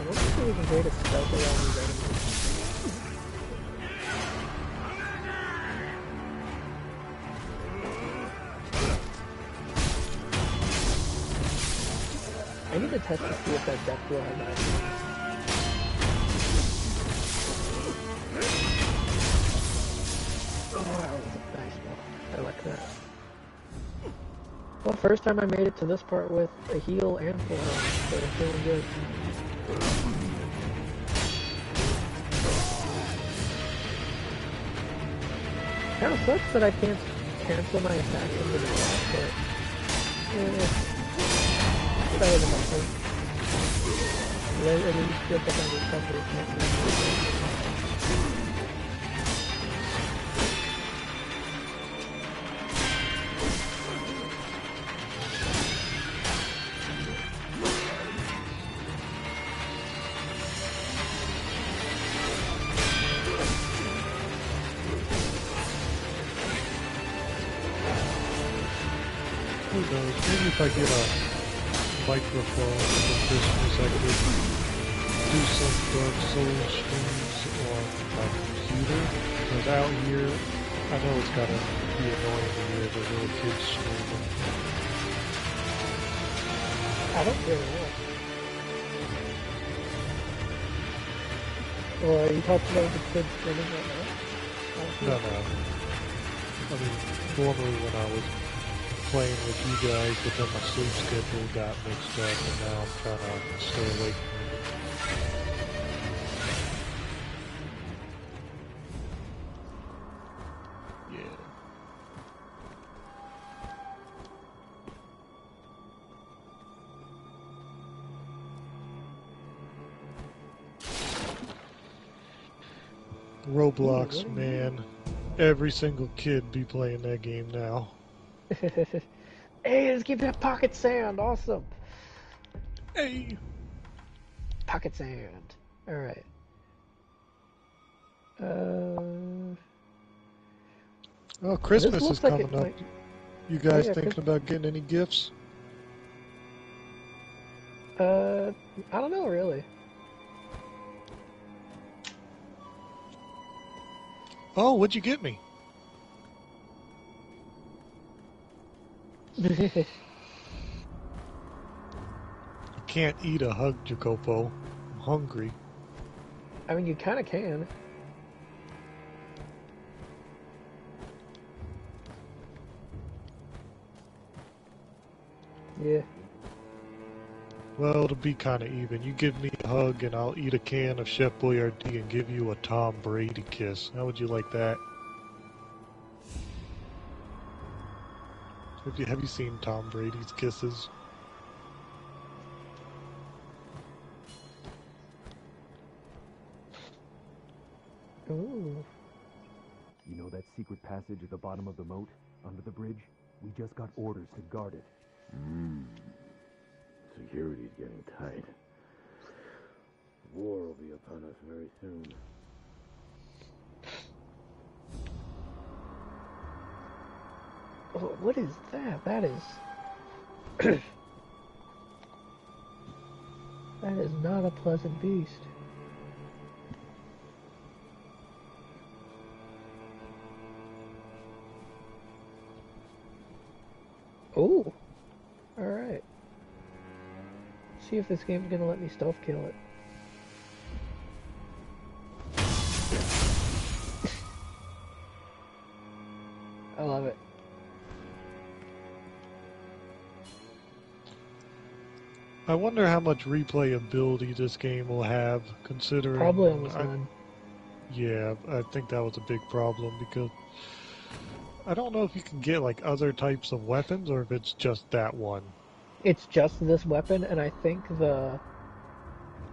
don't think there was a way to stealth around these enemies. I need to test to see if that death blow has actually. Oh, that was a nice one. I like that. Well, first time I made it to this part with a heal and full health, so I'm feeling good. Kind of sucks that I can't cancel my attacks into the chat, but it's better than nothing. At least get the kind of recovery. Who knows? Maybe if I get a microphone for Christmas, I could do some Dark Souls streams on my computer. Because out here, I know it's gotta be annoying to hear the little kids screaming. I don't care what. Well, are you talking about the kids screaming right now? No. I mean, normally when I was playing with you guys, but then my sleep schedule got mixed up, and now I'm trying to stay awake from it. Yeah. Roblox, man. Every single kid be playing that game now. Hey, let's give that pocket sand. Awesome. Hey. Pocket sand. All right. Oh, Christmas is coming up. You guys thinking about getting any gifts? I don't know, really. Oh, what'd you get me? I can't eat a hug, Jacopo. I'm hungry. I mean, you kind of can. Yeah. Well, it'll be kind of even. You give me a hug and I'll eat a can of Chef Boyardee and give you a Tom Brady kiss. How would you like that? Have you seen Tom Brady's kisses? Ooh. You know that secret passage at the bottom of the moat, under the bridge? We just got orders to guard it. Security's getting tight. War will be upon us very soon. Oh, what is that? That is... that is not a pleasant beast. Oh! Alright. See if this game's gonna let me stealth kill it. I love it. I wonder how much replayability this game will have, considering... Probably almost none. Yeah, I think that was a big problem, because I don't know if you can get, like, other types of weapons, or if it's just that one. It's just this weapon, and I think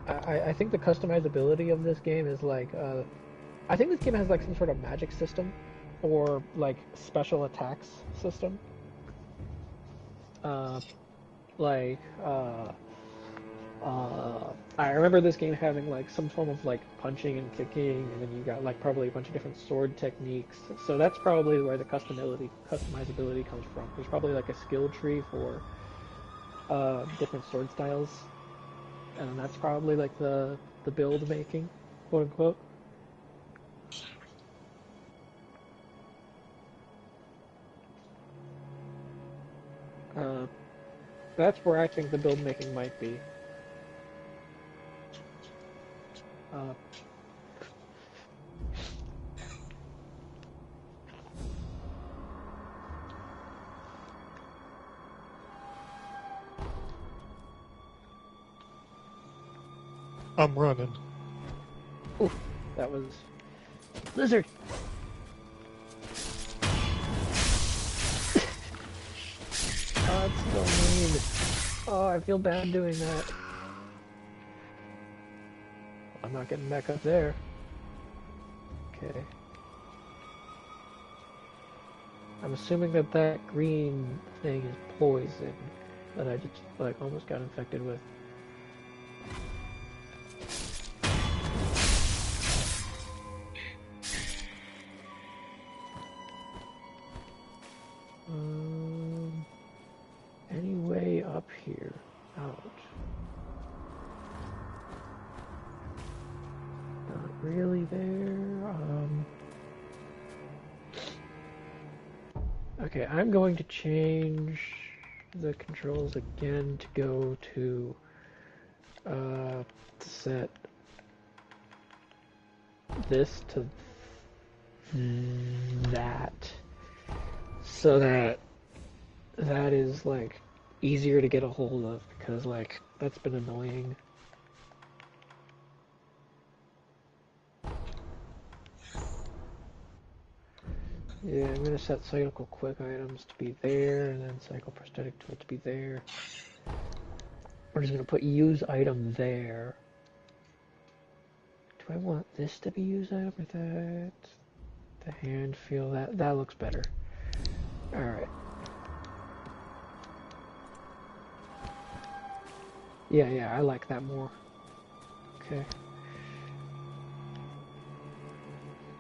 I think the customizability of this game is like, I think this game has like some sort of magic system, or like special attacks system. I remember this game having like some form of like punching and kicking, and then you got like probably a bunch of different sword techniques. So that's probably where the customizability comes from. There's probably like a skill tree for different sword styles, and that's probably like the build making, quote unquote. That's where I think the build making might be. I'm running. Oof, that was lizard. so mean. Oh, I feel bad doing that. I'm not getting back up there. Okay. I'm assuming that that green thing is poison that I just like almost got infected with. Any way up here? Out. Not really there. Okay, I'm going to change the controls again to go to set this to that, so that that is like easier to get a hold of, because like that's been annoying. Yeah, I'm gonna set cyclical quick items to be there, and then cycle prosthetic tool to be there. We're just gonna put use item there. Do I want this to be use item or that? The hand feel, that looks better. Alright. Yeah, I like that more. Okay.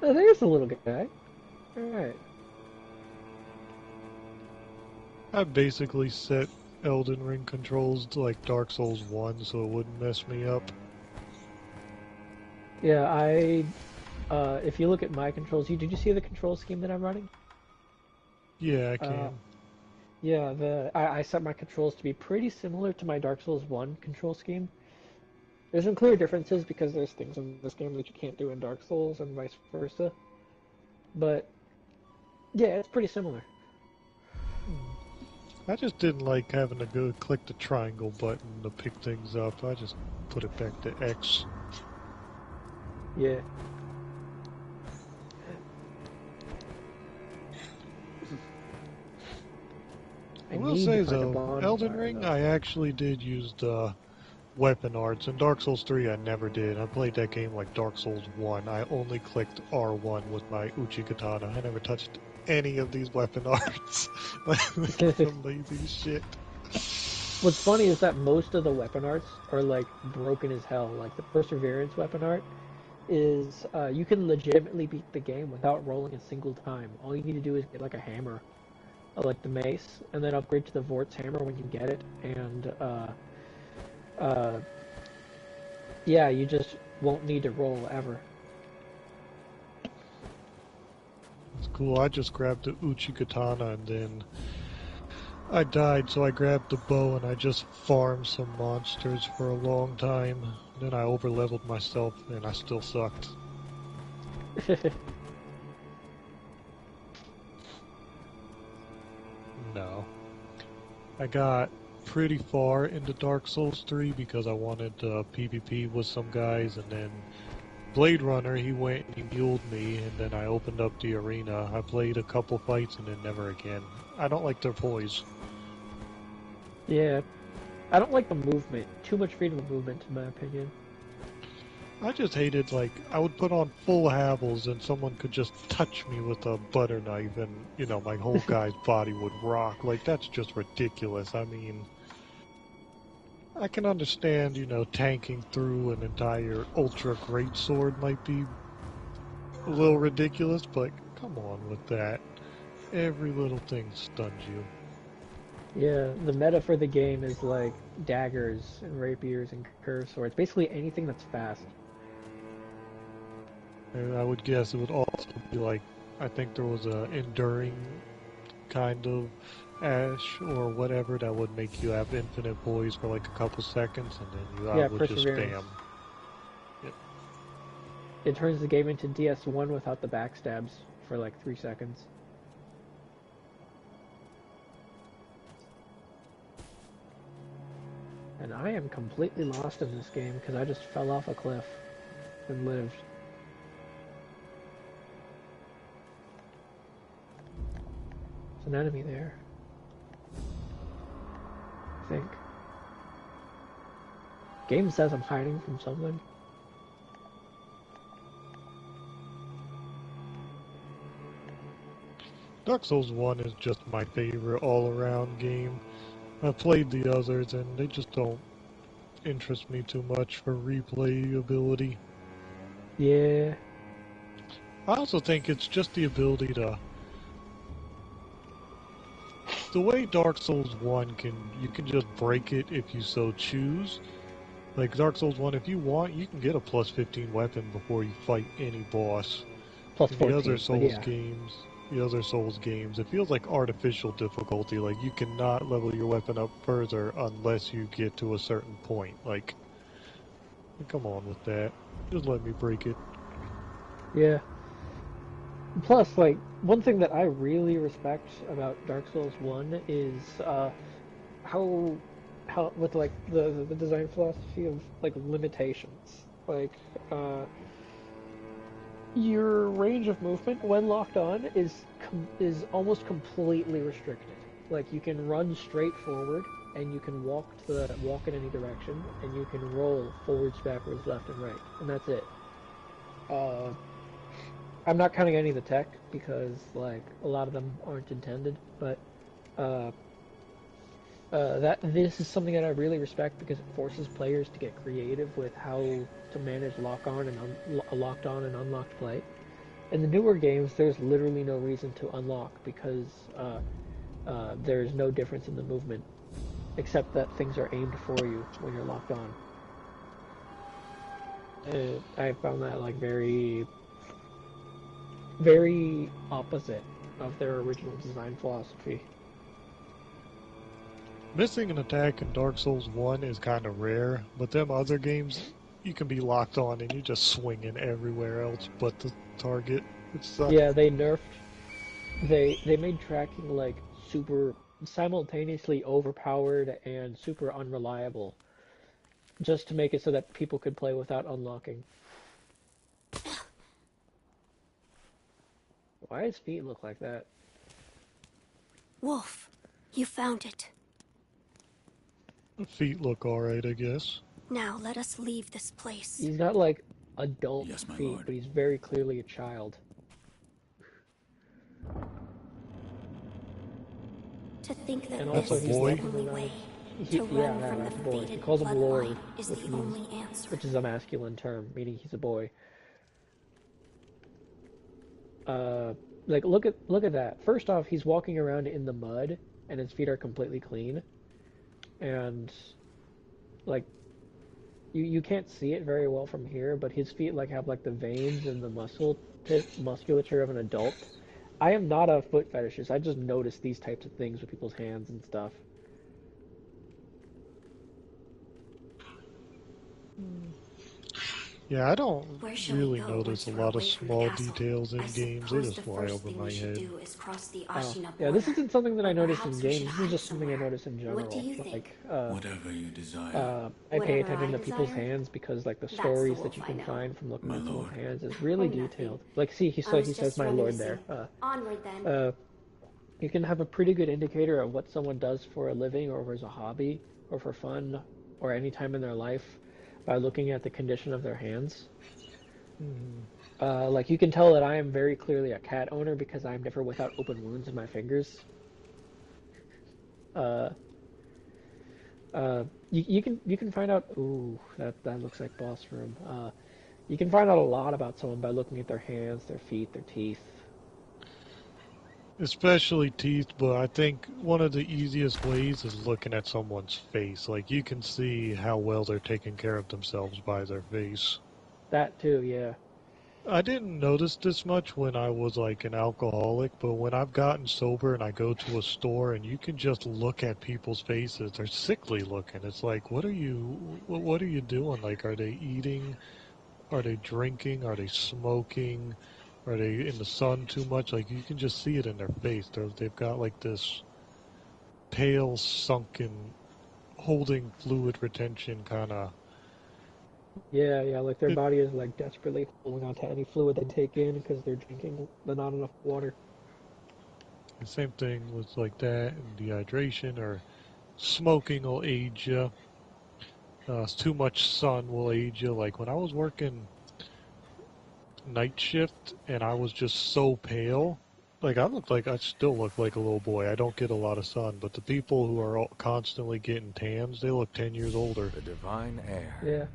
Oh, there's the little guy. Alright. I basically set Elden Ring controls to like Dark Souls 1 so it wouldn't mess me up. Yeah, if you look at my controls, did you see the control scheme that I'm running? Yeah, I can. Yeah, I set my controls to be pretty similar to my Dark Souls 1 control scheme. There's some clear differences because there's things in this game that you can't do in Dark Souls and vice versa. But, yeah, it's pretty similar. I just didn't like having to go click the triangle button to pick things up. I just put it back to X. Yeah. I will say though, Elden Ring, I actually did use the weapon arts. In Dark Souls 3, I never did. I played that game like Dark Souls 1. I only clicked R1 with my Uchi Katana. I never touched any of these weapon arts. Some lazy shit. What's funny is that most of the weapon arts are like broken as hell. Like the Perseverance weapon art is, you can legitimately beat the game without rolling a single time. All you need to do is get like a hammer, like the mace, and then upgrade to the Vort's hammer when you get it, and yeah, you just won't need to roll ever. It's cool. I just grabbed the Uchi Katana and then I died, so I grabbed the bow and I just farmed some monsters for a long time. Then I overleveled myself and I still sucked. No. I got pretty far into Dark Souls 3 because I wanted PvP with some guys, and then Blade Runner, he went and he healed me, and then I opened up the arena. I played a couple fights and then never again. I don't like their poise. Yeah, I don't like the movement. Too much freedom of movement, in my opinion. I just hated, like, I would put on full Havels and someone could just touch me with a butter knife and, you know, my whole guy's body would rock. Like, that's just ridiculous. I mean, I can understand, you know, tanking through an entire ultra great sword might be a little ridiculous, but come on with that. Every little thing stuns you. Yeah, the meta for the game is like daggers and rapiers and curved swords. Basically anything that's fast. And I would guess it would also be like, I think there was a enduring kind of ash or whatever that would make you have infinite poise for like a couple seconds, and then you would just spam. Yep. It turns the game into DS1 without the backstabs for like 3 seconds. And I am completely lost in this game because I just fell off a cliff and lived. There's an enemy there. think. Game says I'm hiding from something. Dark Souls 1 is just my favorite all-around game. I've played the others and they just don't interest me too much for replayability. Yeah. I also think it's just the ability to... The way Dark Souls 1 you can just break it if you so choose. Like Dark Souls 1, if you want, you can get a plus 15 weapon before you fight any boss. Plus In 14, the other Souls games, it feels like artificial difficulty. Like you cannot level your weapon up further unless you get to a certain point. Like, come on with that. Just let me break it. Yeah. Plus, like, one thing that I really respect about Dark Souls 1 is how with like the design philosophy of like limitations. Like your range of movement when locked on is almost completely restricted. Like you can run straight forward and you can walk in any direction and you can roll forwards, backwards, left and right, and that's it. I'm not counting any of the tech because like a lot of them aren't intended, but this is something that I really respect because it forces players to get creative with how to manage locked on and unlocked play. In the newer games, there's literally no reason to unlock because there's no difference in the movement, except that things are aimed for you when you're locked on. I found that like very, very opposite of their original design philosophy. Missing an attack in Dark Souls 1 is kind of rare, but them other games, you can be locked on and you're just swinging everywhere else but the target. It sucks. Yeah, they nerfed. They made tracking like super simultaneously overpowered and super unreliable, just to make it so that people could play without unlocking. Why does feet look like that? Wolf, you found it. The feet look alright, I guess. Now let us leave this place. He's got like adult Yes, my feet, lord. but he's very clearly a child. To think that And this also is he's the walking only around. way He, to yeah, run from that's the a boy. He fated calls him Lord, bloodline is which the only answer. which is a masculine term, meaning he's a boy. Like look at that. First off, he's walking around in the mud, and his feet are completely clean, and like you can't see it very well from here, but his feet like have like the veins and the musculature of an adult. I am not a foot fetishist. I just notice these types of things with people's hands and stuff. Yeah, I don't Where shall really we go notice once a we're lot of away from the small castle? details in I games. They suppose just the fly first over thing my we should head. do is cross the Oh, Ashina yeah, this border. isn't something that I Or notice in perhaps we should games. This is hide just something I somewhere. notice in general. What do you think? Like, Whatever you desire. I pay Whatever attention I to people's desire? hands because, like, the That's the stories that wolf you I can know. find from looking My at someone's lord. hands is really Or nothing. detailed. Like, see, he I was says just my lord reminiscing. there. Onward then. You can have a pretty good indicator of what someone does for a living or as a hobby or for fun or any time in their life by looking at the condition of their hands. Like you can tell that I am very clearly a cat owner because I am never without open wounds in my fingers. Uh, you can find out. Ooh, that looks like boss room. You can find out a lot about someone by looking at their hands, their feet, their teeth. Especially teeth, but I think one of the easiest ways is looking at someone's face. Like, you can see how well they're taking care of themselves by their face. That too, yeah. I didn't notice this much when I was like an alcoholic, but when I've gotten sober and I go to a store and you can just look at people's faces, they're sickly looking. It's like, what are you doing? Like, are they eating? Are they drinking? Are they smoking? Are they in the sun too much? Like, you can just see it in their face. They've got like this pale, sunken, holding fluid retention kind of. Yeah, like their body is like desperately holding on to any fluid they take in because they're drinking not enough water. The same thing with like that and dehydration, or Smoking will age you. Too much sun will age you. Like when I was working night shift and I was just so pale, like I still look like a little boy. I don't get a lot of sun, but the people who are constantly getting tans, they look 10 years older. The divine air. Yeah.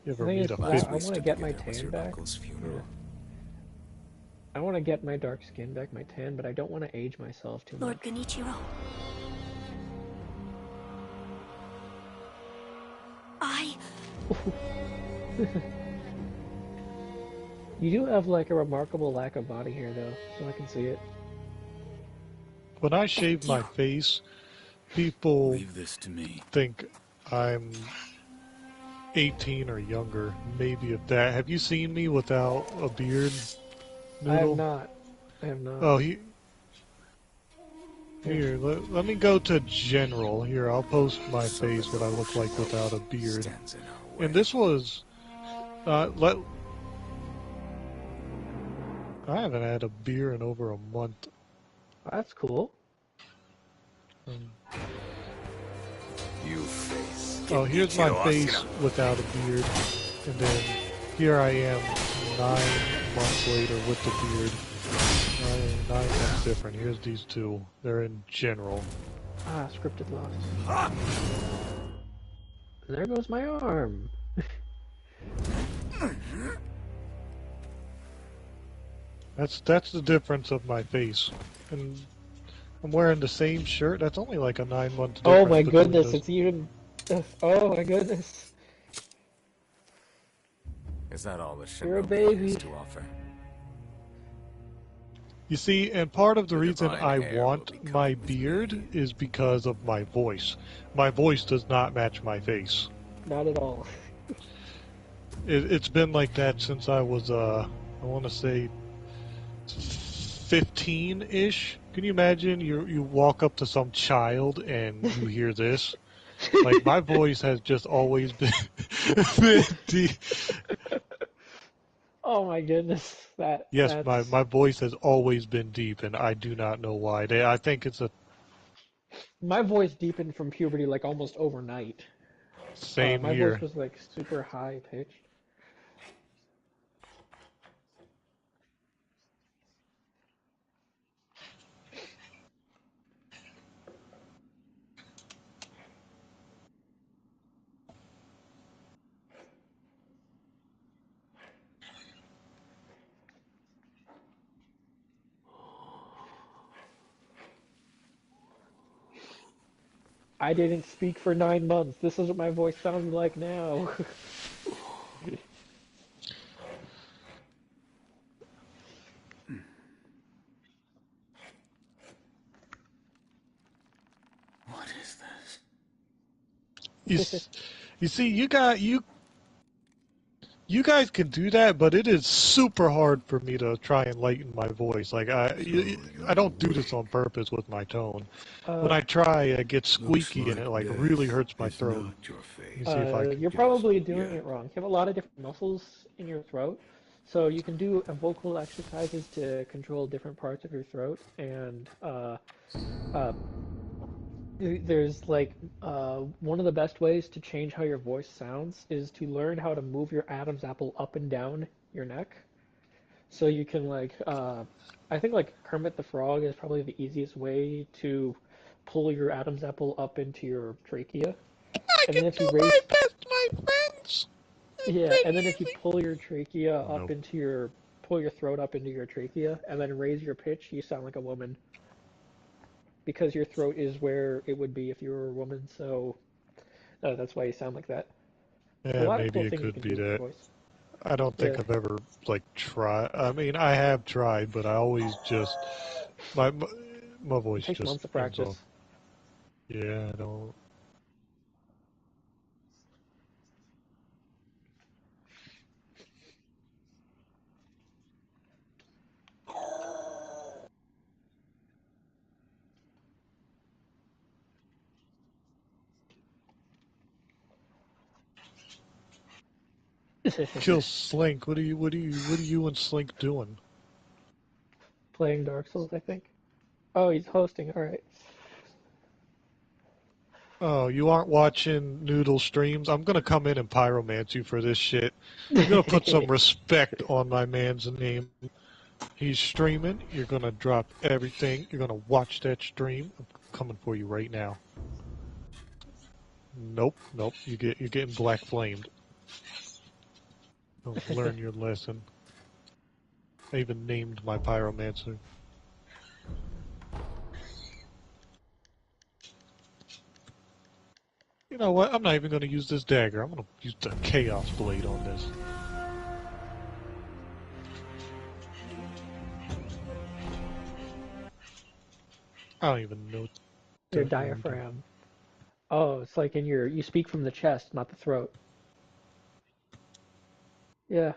You ever The thing meet is, a I want to get my tan back. Yeah. I want to get my dark skin back, my tan, but I don't want to age myself too Lord much. Genichiro. You do have like a remarkable lack of body hair though, so I can see it. When I shave my face, people Leave this to me. think I'm 18 or younger, maybe if that. Have you seen me without a beard, Noodle? I have not. I have not. Oh, here, let me go to general. Here, I'll post my face, what I look like without a beard. And this was, I haven't had a beer in over a month. That's cool. You face. Oh, here's my face without a beard. And then here I am 9 months later with the beard. 9 months different. Here's these two. They're in general. Ah, scripted loss. There goes my arm. That's the difference of my face. And I'm wearing the same shirt. That's only like a 9-month difference. Oh my goodness, it's even... Oh my goodness. Is that all the You're a Shinobi baby. has to offer? You see, and part of the reason I want my beard is because of my voice. My voice does not match my face. Not at all. It's been like that since I was, I want to say, 15-ish. Can you imagine you walk up to some child and you hear this? Like, my voice has just always been deep. Oh my goodness, Yes, my voice has always been deep, and I do not know why. I think it's a... My voice deepened from puberty like almost overnight. Same my here. voice was like super high pitched. I didn't speak for 9 months. This is what my voice sounds like now. What is this? You see, you guys can do that, but it is super hard for me to try and lighten my voice. Like I don't do this on purpose with my tone. When I try, I get squeaky and it like really hurts my throat. Let me see if I can You're probably doing it wrong. You have a lot of different muscles in your throat, so you can do vocal exercises to control different parts of your throat. And there's like one of the best ways to change how your voice sounds is to learn how to move your Adam's apple up and down your neck. So you can like I think like Kermit the Frog is probably the easiest way to pull your Adam's apple up into your trachea. And then if you raise my friends. Yeah, and then if you pull your trachea up into your pull your throat up into your trachea and then raise your pitch, you sound like a woman. Because your throat is where it would be if you were a woman, so that's why you sound like that. Yeah, maybe it could be that. I don't think I've ever like tried. I mean, I have tried, but I always just my voice it takes just months of practice. Yeah, I don't. Kill Slink. What are you and Slink doing? Playing Dark Souls, I think. Oh, he's hosting. All right. Oh, you aren't watching Noodle streams? I'm gonna come in and pyromance you for this shit. You're gonna put some respect on my man's name. He's streaming. You're gonna drop everything. You're gonna watch that stream. I'm coming for you right now. Nope, nope. You're getting black flamed. Don't learn your lesson. I even named my pyromancer. You know what? I'm not even gonna use this dagger. I'm gonna use the chaos blade on this. I don't even know. Your diaphragm. Oh, it's like in your. You speak from the chest, not the throat. Yeah.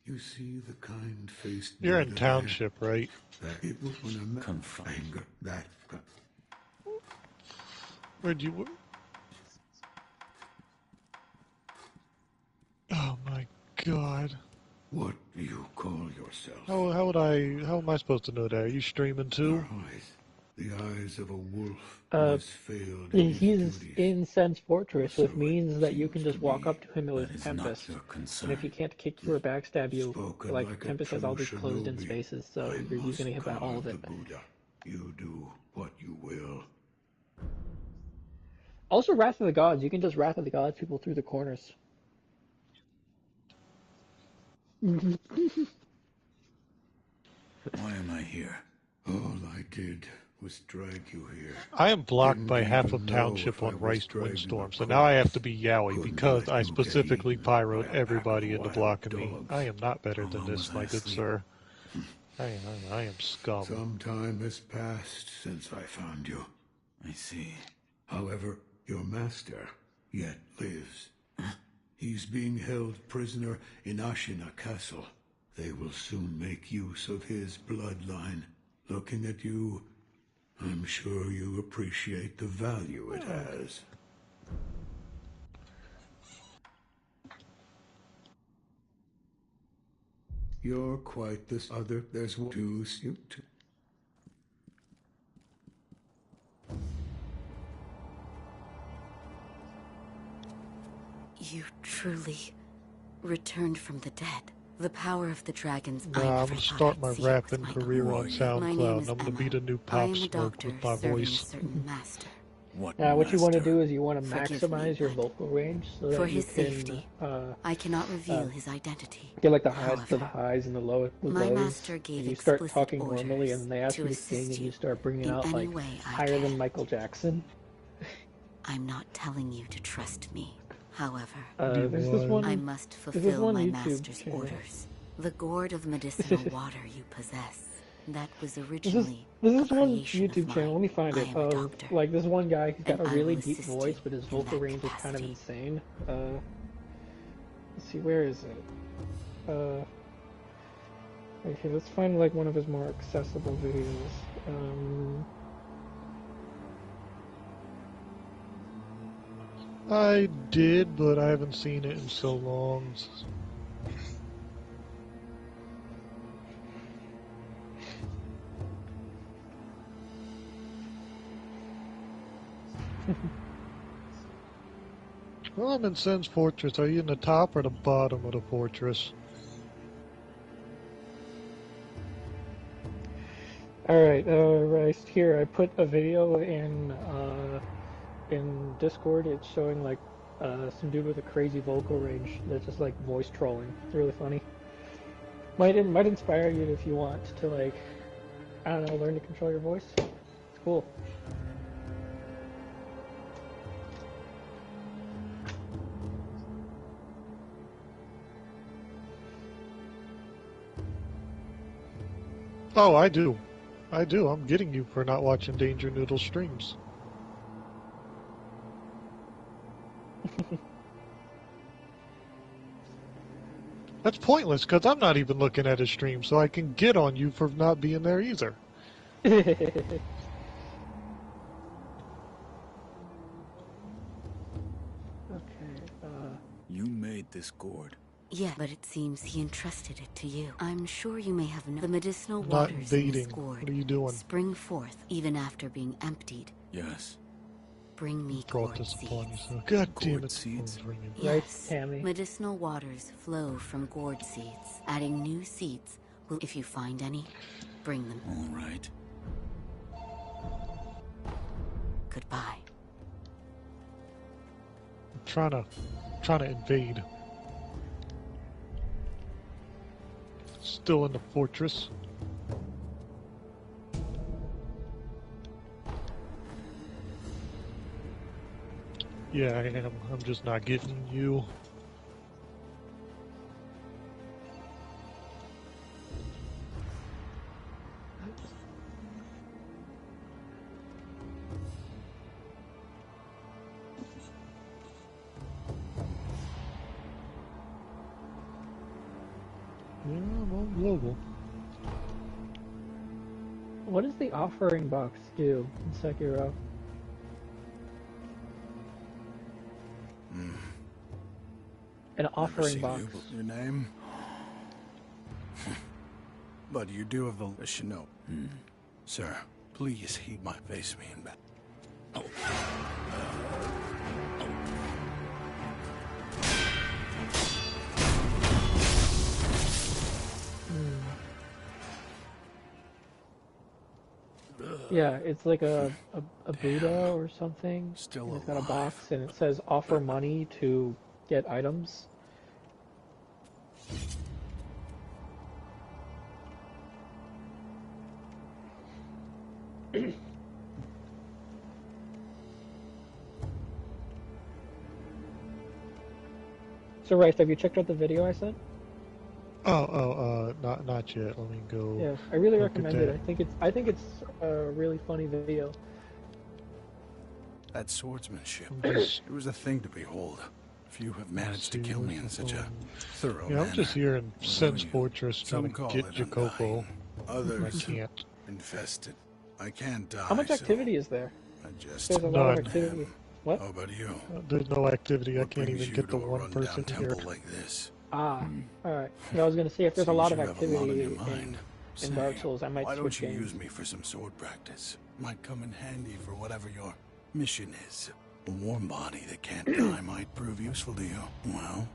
You see the kind-faced. You're in township, right? That it was when I met anger. That. Where'd you? Oh my God. What do you call yourself? How am I supposed to know that? Are you streaming too? The eyes of a wolf who has failed in his He's duties. in Sen's Fortress, which means that you can just walk up to him with Tempest. And if he can't kick you or backstab you, like Tempest has all these closed-in spaces, so he's gonna hit by all of it. You do what you will. Also, Wrath of the Gods. You can just Wrath of the Gods people through the corners. Why am I here? All I did was drag you here. I am blocked by half of township on Rice Windstorm, so now I have to be Yowie because I specifically pyroed everybody into blocking me. I am not better than this, my good sir. I am scum. Some time has passed since I found you. I see. However, your master yet lives. He's being held prisoner in Ashina Castle. They will soon make use of his bloodline. Looking at you, I'm sure you appreciate the value it has. You're quite this other. There's one to suit. You truly returned from the dead. The power of the dragons. Nah, I'm gonna start my rapping career on SoundCloud. I'm gonna be the new Pop Smoke with my voice. What you want to do is you want to maximize your vocal range so that For you his can, safety, I cannot reveal his identity. Get like the highs and the lows. My master gave and you start explicit talking normally, and then they ask you to assist sing, and you you start bringing in out any like way I higher than can. Michael Jackson. I'm not telling you to trust me. However, there's this one. I must there's this fulfill one my YouTube master's channel. orders. The gourd of medicinal water you possess. That was originally This is a one creation of YouTube mine. channel. Let me find I it. am a doctor, Like this one guy, he's got a and I really will deep assist voice, you but his in vocal that range is kind of capacity. insane. Let's see, where is it? Okay, let's find like one of his more accessible videos. I did, but I haven't seen it in so long. Well, I'm in Sen's Fortress. Are you in the top or the bottom of the fortress? Alright, right here, I put a video in Discord. It's showing like some dude with a crazy vocal range that's just like voice trolling. It's really funny. Might inspire you if you want to, like, I don't know, learn to control your voice. It's cool. Oh, I do. I do. I'm getting you for not watching Danger Noodle streams. That's pointless, because I'm not even looking at his stream, so I can get on you for not being there either. this gourd? Yeah, but it seems he entrusted it to you. I'm sure you may have known the medicinal Not waters in this invading. gourd What are you doing? spring forth even after being emptied. Yes. Bring me Brought gourd this upon seeds. yourself. God damn Gourd it, the seeds? phone's ringing. Right, Yes, Tammy. medicinal waters flow from gourd seeds. Adding new seeds will, if you find any, bring them. All right. Goodbye. I'm trying to invade. Still in the fortress. Yeah, I am. I'm just not getting you. Yeah, I'm on global. What does the offering box do in Sekiro? An offering box. Your name? But you do have a shinobi. Sir, please heed my face me in battle. Yeah, it's like a Buddha or something. Still and it's got a alive. box and it says offer money to get items. So, Rice, have you checked out the video I sent? Not yet. Let me go. Yeah, I really look at recommend it. that. I think it's a really funny video. That swordsmanship. Just- It was a thing to behold. Few have managed to see, kill me where's in the such a phone? thorough Yeah, manner. I'm just here in What Sen's know you? Fortress trying Some to call get it Jacopo. undying. Others I can't. infested. I can't die. How much so activity is there? I just There's a lot of None. activity. What? How about you? There's no activity. I What can't brings even you get the to a one rundown person here. temple like this? Ah, alright. I was gonna see if there's a Seems lot of you have a lot on activity your mind. in Dark Say, Souls. I might why switch don't you games. use me for some sword practice? Might come in handy for whatever your mission is. A warm body that can't die might prove useful to you. Well,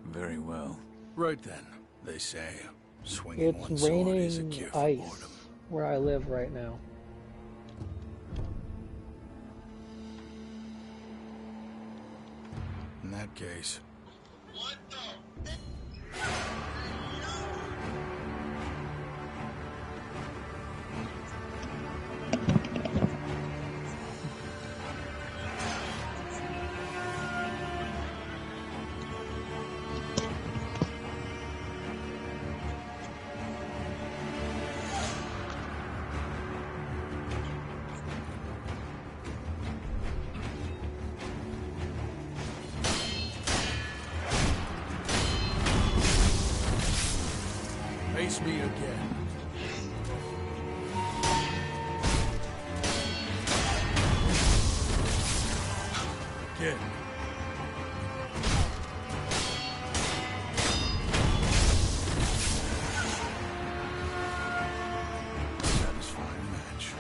Very well. right then. They say swinging one It's sword is a raining cure for ice boredom. where I live right now. In that case, face me again. Again. Satisfying match.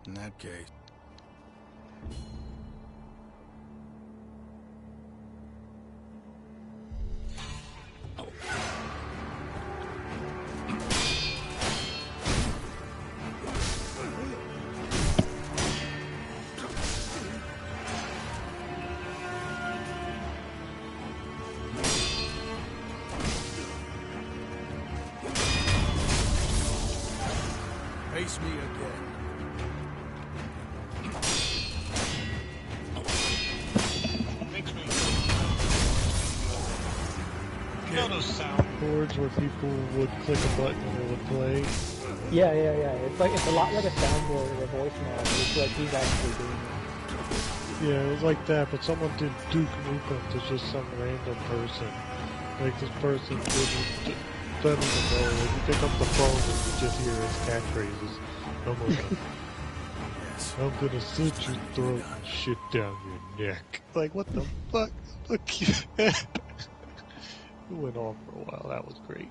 In that case. Face me again. You know those soundboards where people would click a button and it would play? Yeah. It's a lot like a soundboard or a voicemail. It's like he's actually doing it. Yeah, it was like that, but someone did Duke Nukem to just some random person. Like this person doesn't even know. Like you pick up the phone and you just hear his catchphrases. I'm gonna slit your throat and shit down your neck. Like, what the fuck? Look, you it went on for a while. That was great.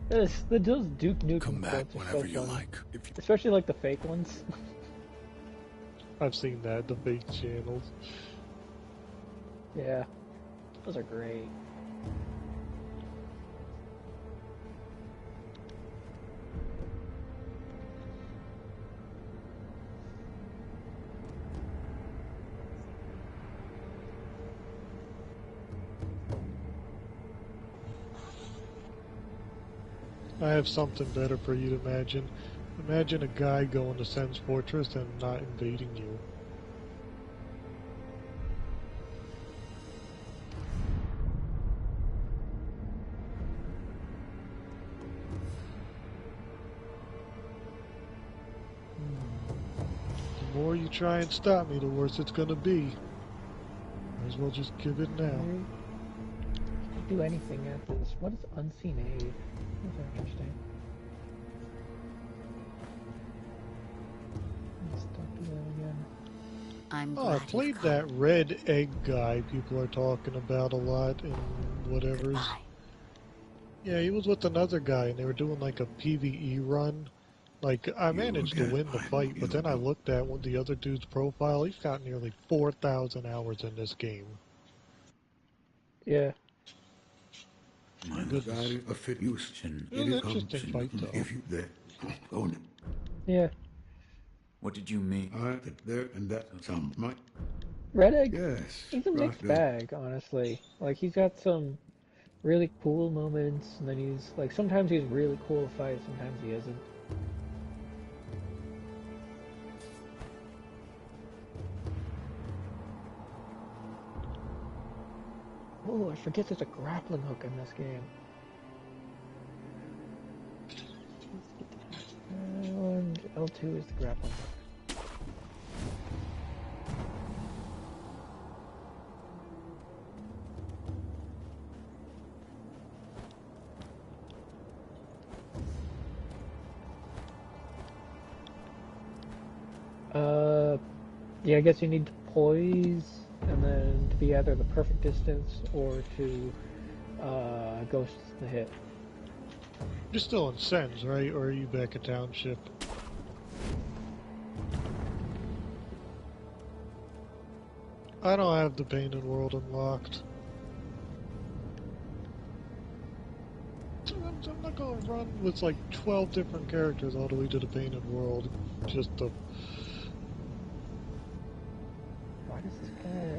Those Duke Nukem Come back quotes are whenever so you funny. like. Especially like the fake ones. I've seen that, the fake channels. Yeah, those are great. I have something better for you to imagine. Imagine a guy going to Sen's Fortress and not invading you. The more you try and stop me, the worse it's gonna be. Might as well just give it now. Can't do anything at this. What is unseen aid? That's interesting. Let's talk to them again. Oh, I played that red egg guy people are talking about a lot in whatever's. Yeah, he was with another guy and they were doing like a PvE run. Like, I managed to win the fight, but then I looked at the other dude's profile. He's got nearly 4,000 hours in this game. Yeah. My goodness. It was an interesting fight, though. Yeah. What did you mean? Red Egg, yes, he's a mixed bag, honestly. Like, he's got some really cool moments, and then he's, like, sometimes he's really cool to fight, sometimes he isn't. Oh, I forget there's a grappling hook in this game. And L2 is the grappling hook. Yeah, I guess you need to poise, and then to be either the perfect distance or to ghost the hit. You're still in Sens, right? Or are you back at Township? I don't have the Painted World unlocked. I'm not gonna run with like 12 different characters all the way to the Painted World. Just to...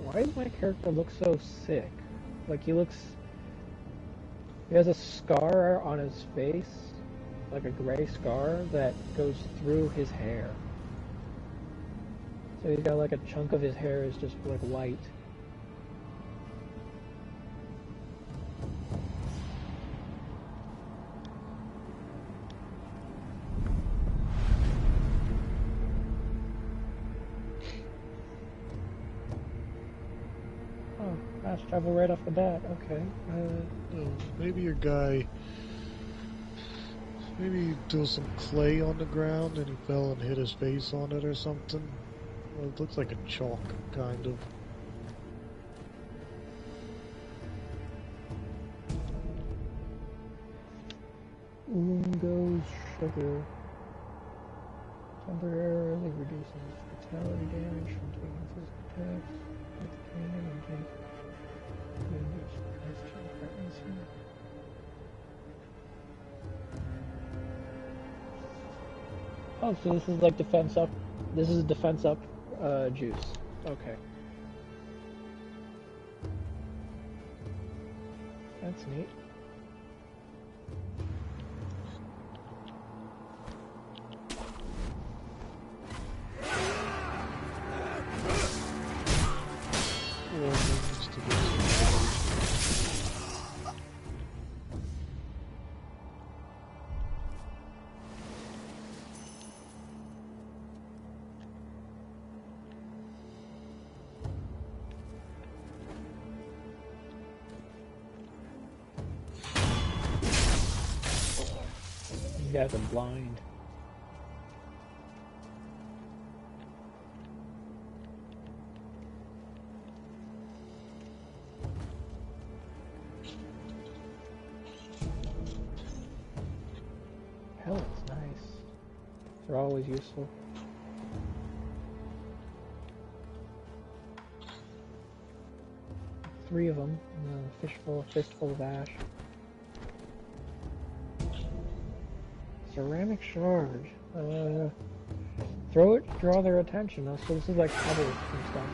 Why does my character look so sick? Like, he has a scar on his face, like a gray scar that goes through his hair. So he's got like a chunk of his hair is just like white. Fast travel right off the bat, okay. Maybe your guy... Maybe there was some clay on the ground and he fell and hit his face on it or something. Well, it looks like a chalk, kind of. In goes sugar. Temporarily reducing fatality damage from taking physical attacks. Oh, so this is like defense up. This is defense up juice. Okay. That's neat. You guys are blind. pellets, nice. They're always useful. Three of them. Fistful of ash. Ceramic shard. Throw it, draw their attention. So this is like pebbles and stuff.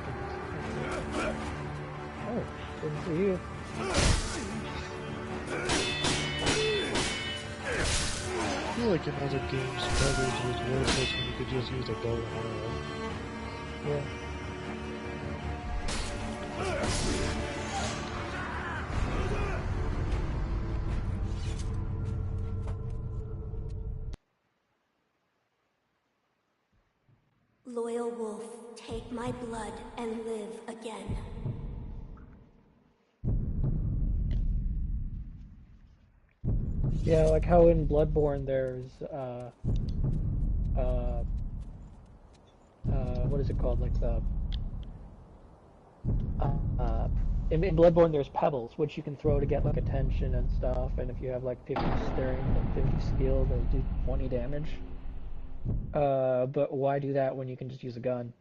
Oh, didn't see you. I feel like in other games, pebbles was worthless when you could just use a bow and arrow. Yeah. Loyal wolf, take my blood and live again. Yeah, like how in Bloodborne there's, what is it called? Like the, in Bloodborne there's pebbles, which you can throw to get like attention and stuff, and if you have like 50 strength and 50 skill, they'll do 20 damage. But why do that when you can just use a gun?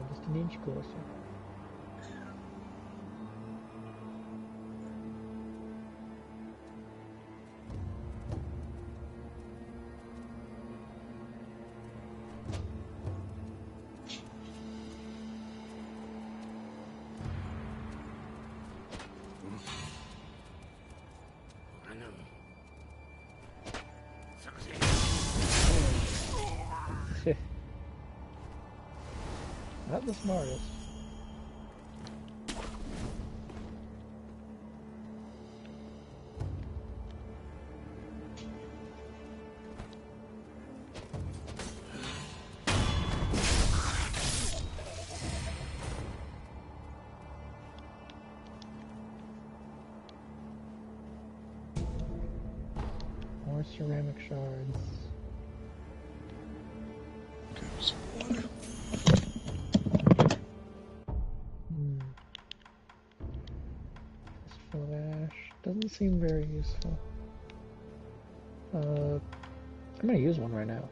Just an inch closer. Not the smartest. More ceramic shards. Fistful of ash. Doesn't seem very useful. I'm gonna use one right now.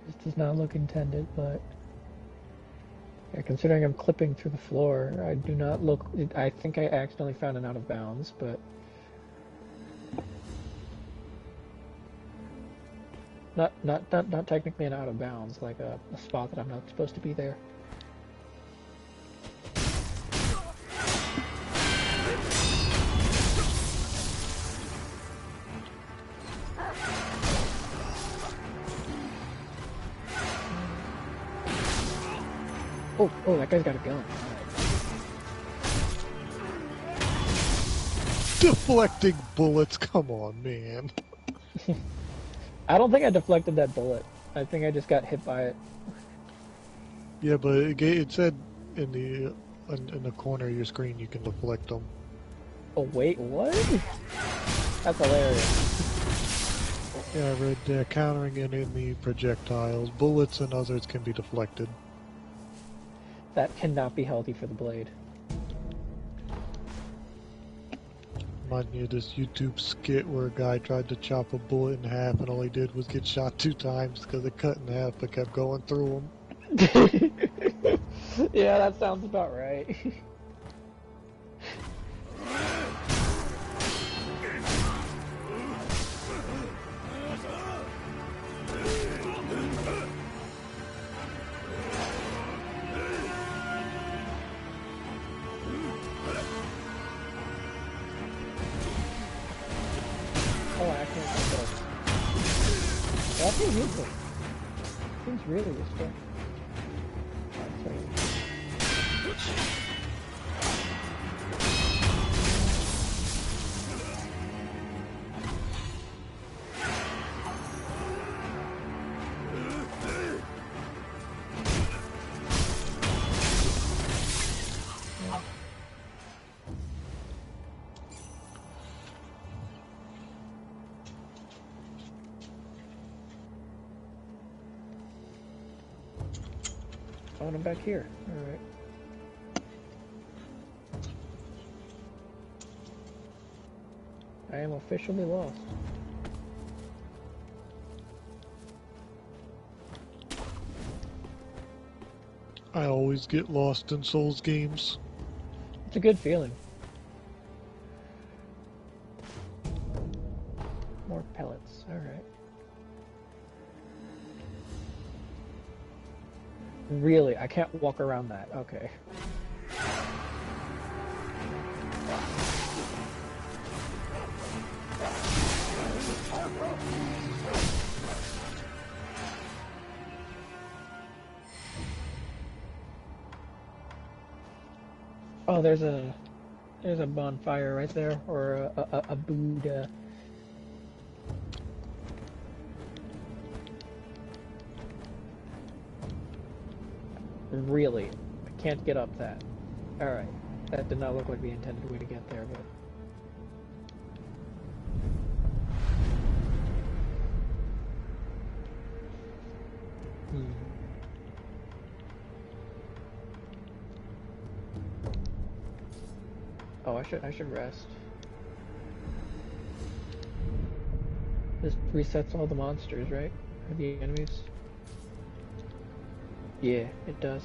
This does not look intended, but yeah, considering I'm clipping through the floor, I do not look. I think I accidentally found an out of bounds, but not technically an out of bounds, like a spot that I'm not supposed to be there. Oh, that guy's got a gun. Deflecting bullets, come on, man. I don't think I deflected that bullet. I think I just got hit by it. Yeah, but it said in the corner of your screen you can deflect them. Oh wait, what? That's hilarious. Yeah, I read countering enemy projectiles, bullets and others can be deflected. That cannot be healthy for the blade. Remind me of this YouTube skit where a guy tried to chop a bullet in half and all he did was get shot 2 times because it cut in half but kept going through him. Yeah, that sounds about right. Oh, I can't think of it. That seems useful. Seems really useful. Found him back here. Alright. I am officially lost. I always get lost in Souls games. It's a good feeling. More pellets. Alright. Really? I can't walk around that. Okay. Oh, there's a bonfire right there, or a Buddha. Really? I can't get up that. Alright. That did not look like the intended way to get there, but... Oh, I should rest. This resets all the monsters, right? Or the enemies? Yeah, it does.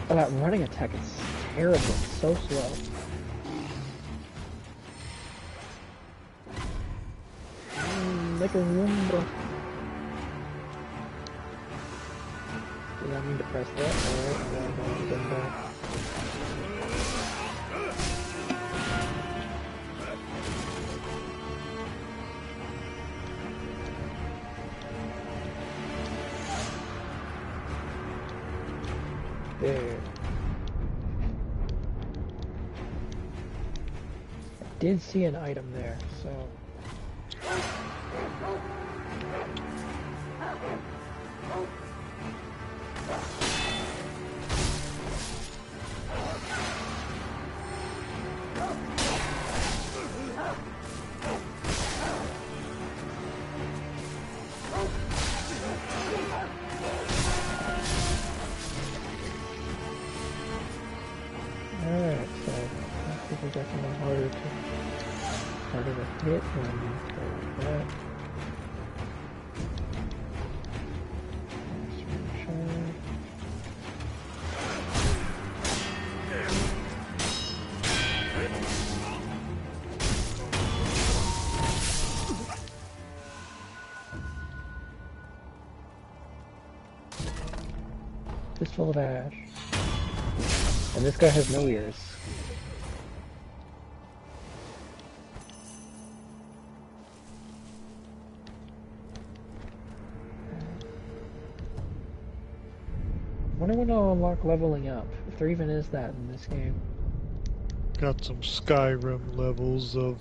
Oh, that running attack is terrible. It's so slow. Like a Roomba. Did I mean to press that? Alright, now I'm going to get back. There. I did see an item there, so... Alright, so I think we got something harder to hit and like that. full of ash. And this guy has no ears. I wonder when I'll unlock leveling up, if there even is that in this game. Got some Skyrim levels of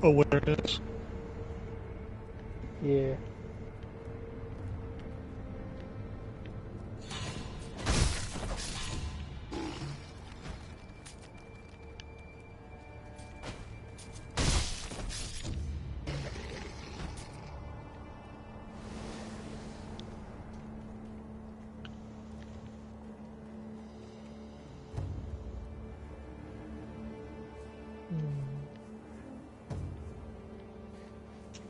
awareness. Yeah.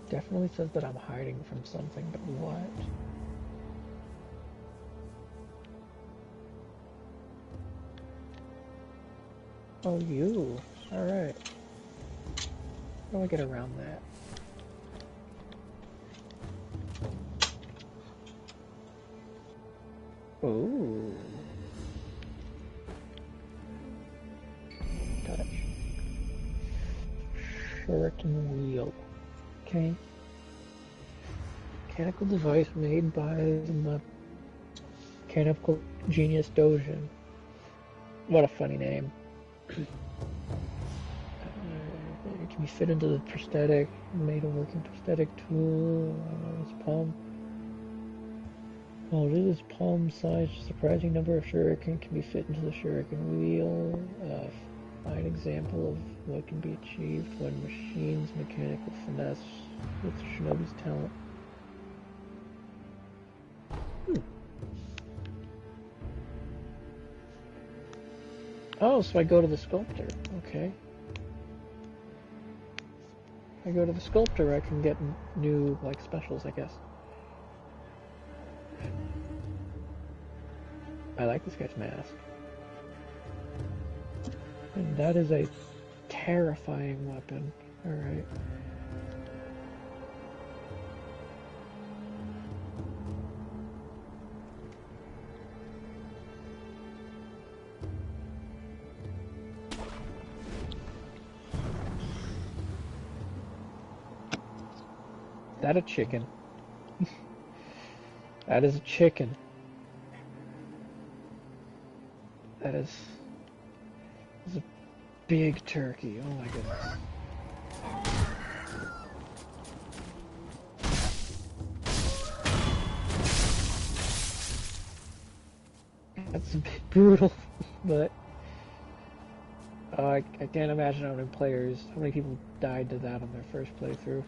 Definitely says that I'm hiding from something, but what? Oh, you. Alright. How do I get around that? Oh. Touch. Shuriken wheel. Okay. Mechanical device made by the mechanical genius Dojin. What a funny name. It can be fit into the prosthetic, made a working prosthetic tool. It's palm. Oh, this is palm size. Surprising number of shuriken can be fit into the shuriken wheel. Fine example of what can be achieved when machines mechanical finesse with Shinobi's talent. Oh, so I go to the sculptor. Okay. I go to the sculptor, I can get new, like, specials, I guess. I like this guy's mask. And that is a terrifying weapon. Alright. Is that a chicken? That is a chicken. That is a big turkey. Oh my goodness. That's a bit brutal, but I can't imagine how many people died to that on their first playthrough.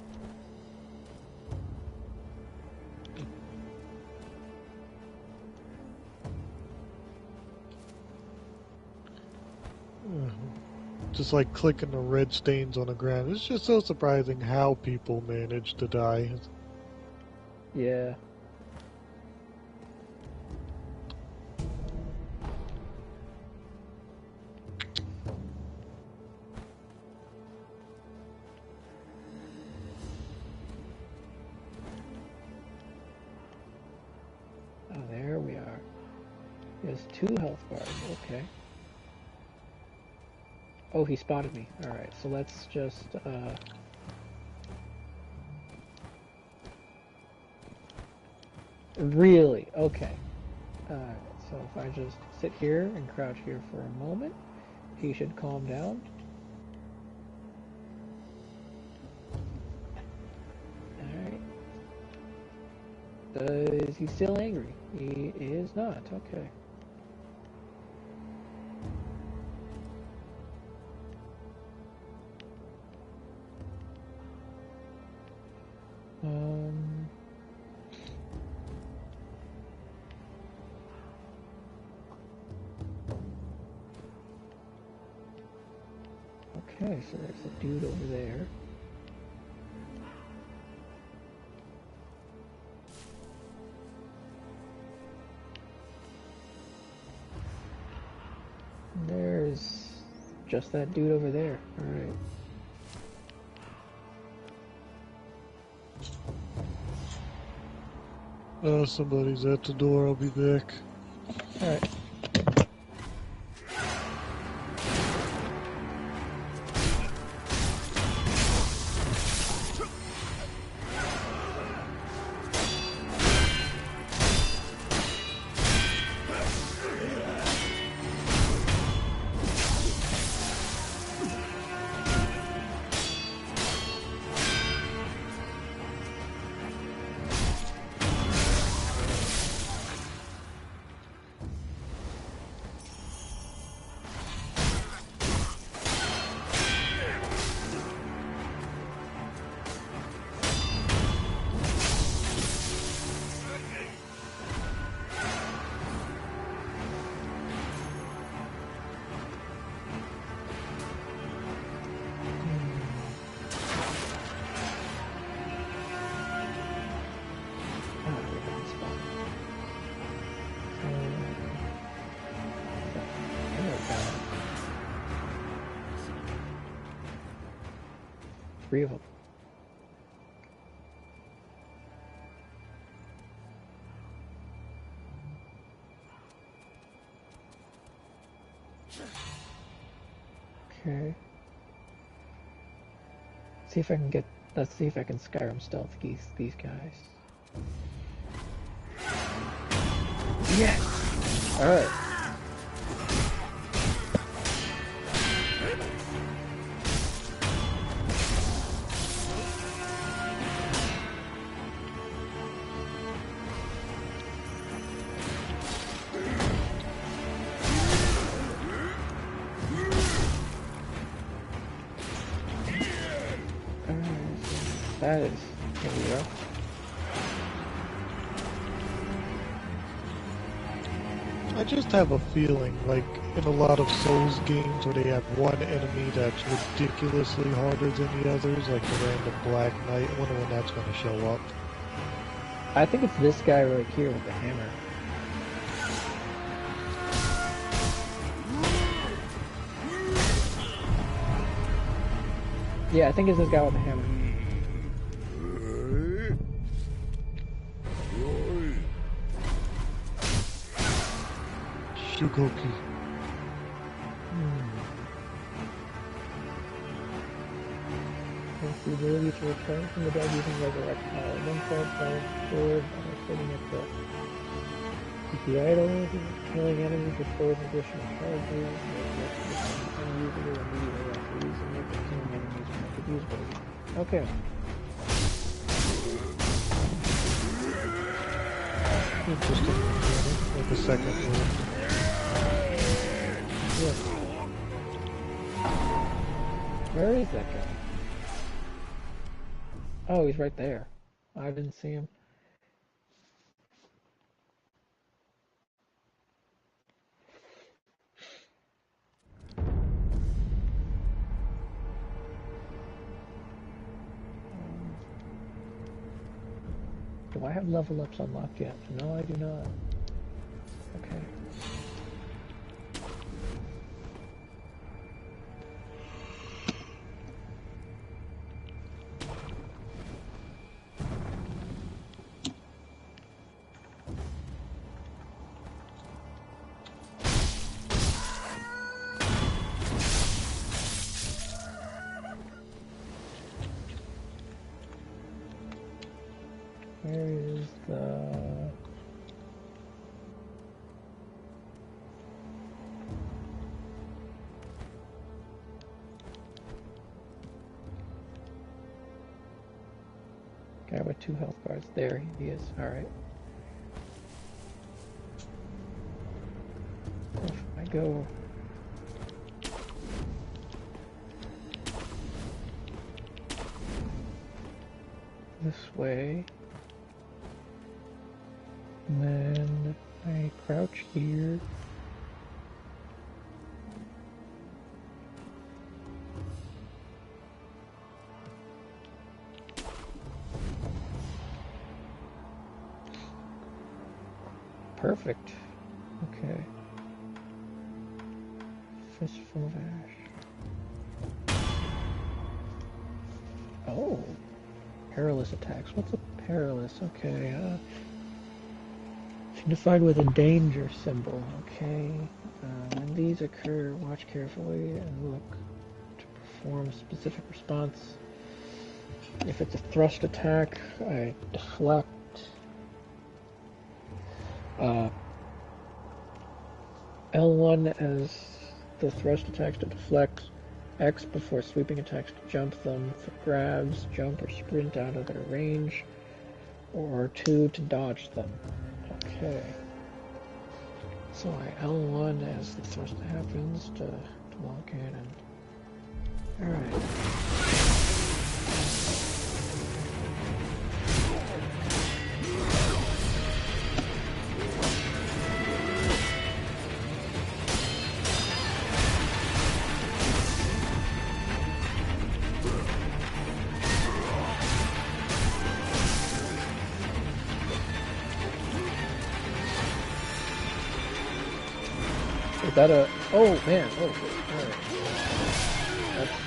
Just like clicking the red stains on the ground. It's just so surprising how people manage to die. Yeah. Oh, there we are. He has 2 health bars. Okay. Oh, he spotted me. Alright, so let's just, Really? Okay. Alright, so if I just sit here and crouch here for a moment, he should calm down. Alright. Is he still angry? He is not. Okay. Okay, so there's a dude over there. There's just that dude over there. Alright. Oh, somebody's at the door. I'll be back. Alright. Three of them. Okay. See if I can get. Let's see if I can Skyrim stealth these guys. Yes. All right. That is gonna be rough. I just have a feeling, like in a lot of Souls games where they have one enemy that's ridiculously harder than the others, like the random Black Knight, I wonder when that's going to show up. I think it's this guy right here with the hammer. Yeah, I think it's this guy with the hammer. Shugoki. Has the ability to return from the dead using resurrect power. One card forward by sitting at the idol, killing enemies restores additional charges, unusable immediately after using it, but killing enemies will make it usable. Okay. Interesting. Like a second one. Yeah. Where is that guy? Oh, he's right there. I didn't see him. Do I have level ups unlocked yet? No, I do not. Okay. Where is the... guy with 2 health bars? There he is. Alright. If I go... this way... and then I crouch here. Perfect. Okay. Fistful of ash. Oh. Perilous attacks. What's a perilous? Okay, Signified with a danger symbol. Okay. When these occur, watch carefully and look to perform a specific response. If it's a thrust attack, I deflect. L1 as the thrust attacks to deflect. X before sweeping attacks to jump them. For grabs, jump or sprint out of their range. Or 2 to dodge them. Okay. So I L1 as the thrust happens to walk in and... Alright. Is that a... Oh, man. Oh, alright.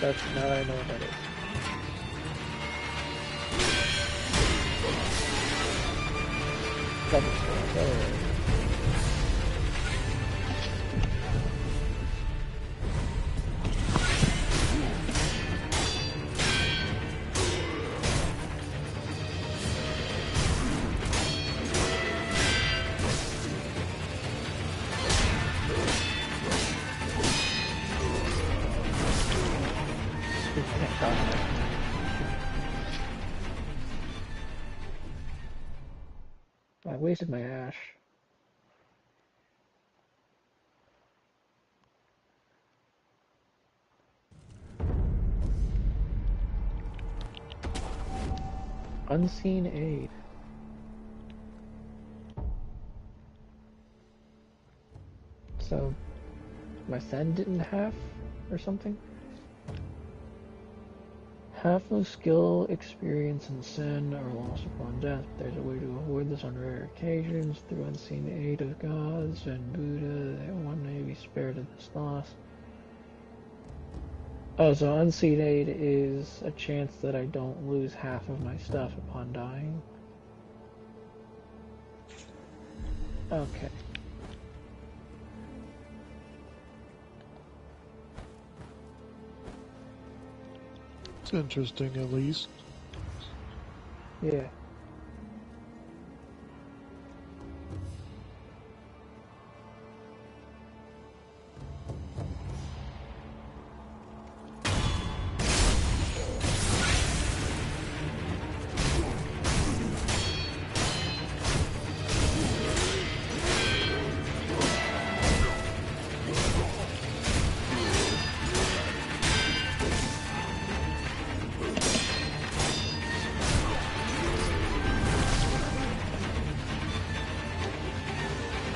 That's... Now I know what that is. Alright. I wasted my ash. Unseen aid. So, my send didn't half or something? Half of skill, experience, and send are lost upon death. There's a way to avoid this on rare occasions through unseen aid of gods and Buddha. That one may be spared of this loss. Oh, so unseen aid is a chance that I don't lose half of my stuff upon dying. Okay. It's interesting, at least. Yeah.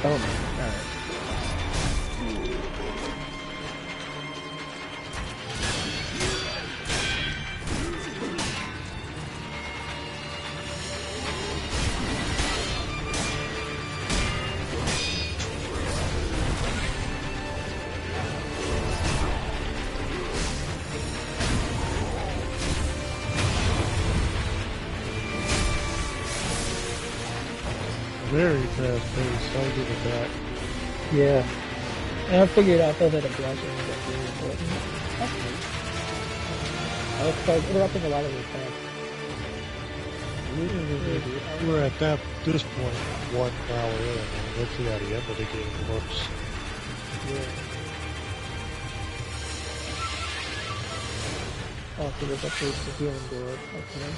Oh, alright. Very fast paced, I'll give it that. Yeah. And I figured out that a blessing was really important. That's good. I was interrupting a lot of your plans. We're at this point 1 hour in, and let's see how the end of the game looks. Yeah. Oh, so there's a place to heal and do it. Okay.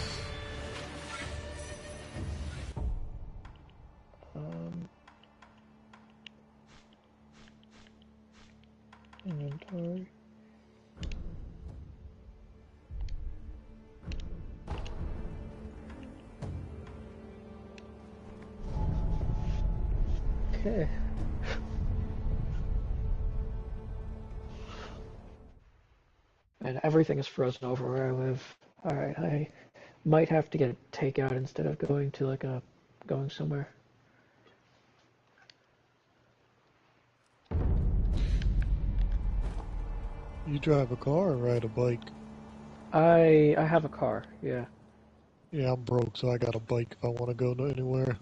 Inventory. Okay. And everything is frozen over where I live. Alright, I might have to get a takeout instead of going to going somewhere. You drive a car or ride a bike? I have a car, yeah. Yeah, I'm broke, so I got a bike if I want to go anywhere.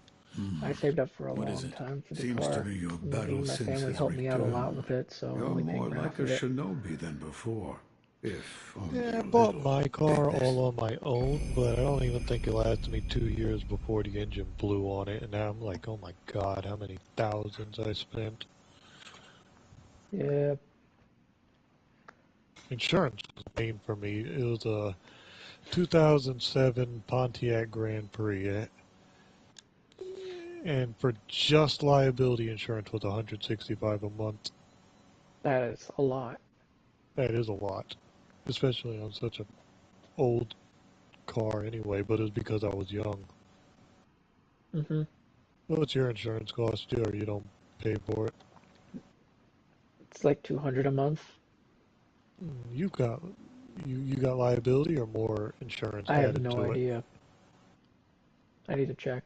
I saved up for a What is long it? time for the Seems to car. be your Me battle and my sense family has helped me out a lot returned. with it, so I'm You're only more paying half like a of it. shinobi than before, if only Yeah, I a bought little. my car Take this. all on my own, but I don't even think it lasted me 2 years before the engine blew on it, and now I'm like, oh my god, how many thousands I spent. Yeah. Insurance was main for me. It was a 2007 Pontiac Grand Prix, and for just liability insurance was $165 a month. That is a lot. That is a lot, especially on such an old car anyway, but it was because I was young. Mm-hmm. What's your insurance cost you, or you don't pay for it? It's like 200 a month. You got you got liability or more insurance I have added no to it? idea. I need to check.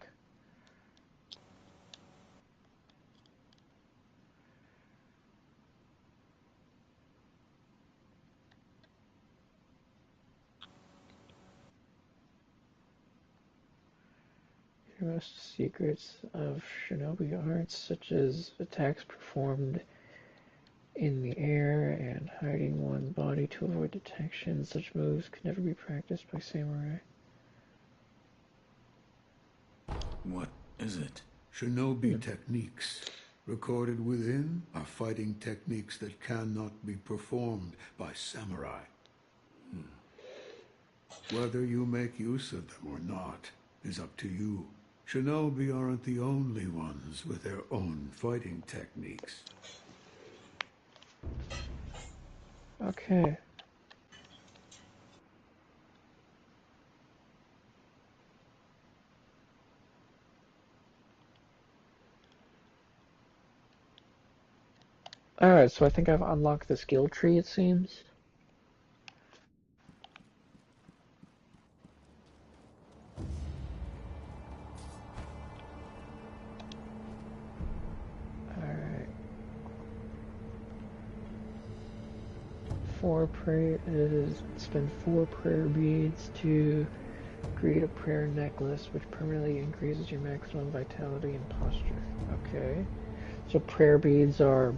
Most secrets of shinobi arts, such as attacks performed in the air and hiding one's body to avoid detection. Such moves could never be practiced by samurai. What is it? Shinobi techniques. Recorded within are fighting techniques that cannot be performed by samurai. Whether you make use of them or not is up to you. Shinobi aren't the only ones with their own fighting techniques. Okay. Alright, so I think I've unlocked the skill tree, it seems. Alright. Spend 4 prayer beads to create a prayer necklace, which permanently increases your maximum vitality and posture. Okay. So prayer beads are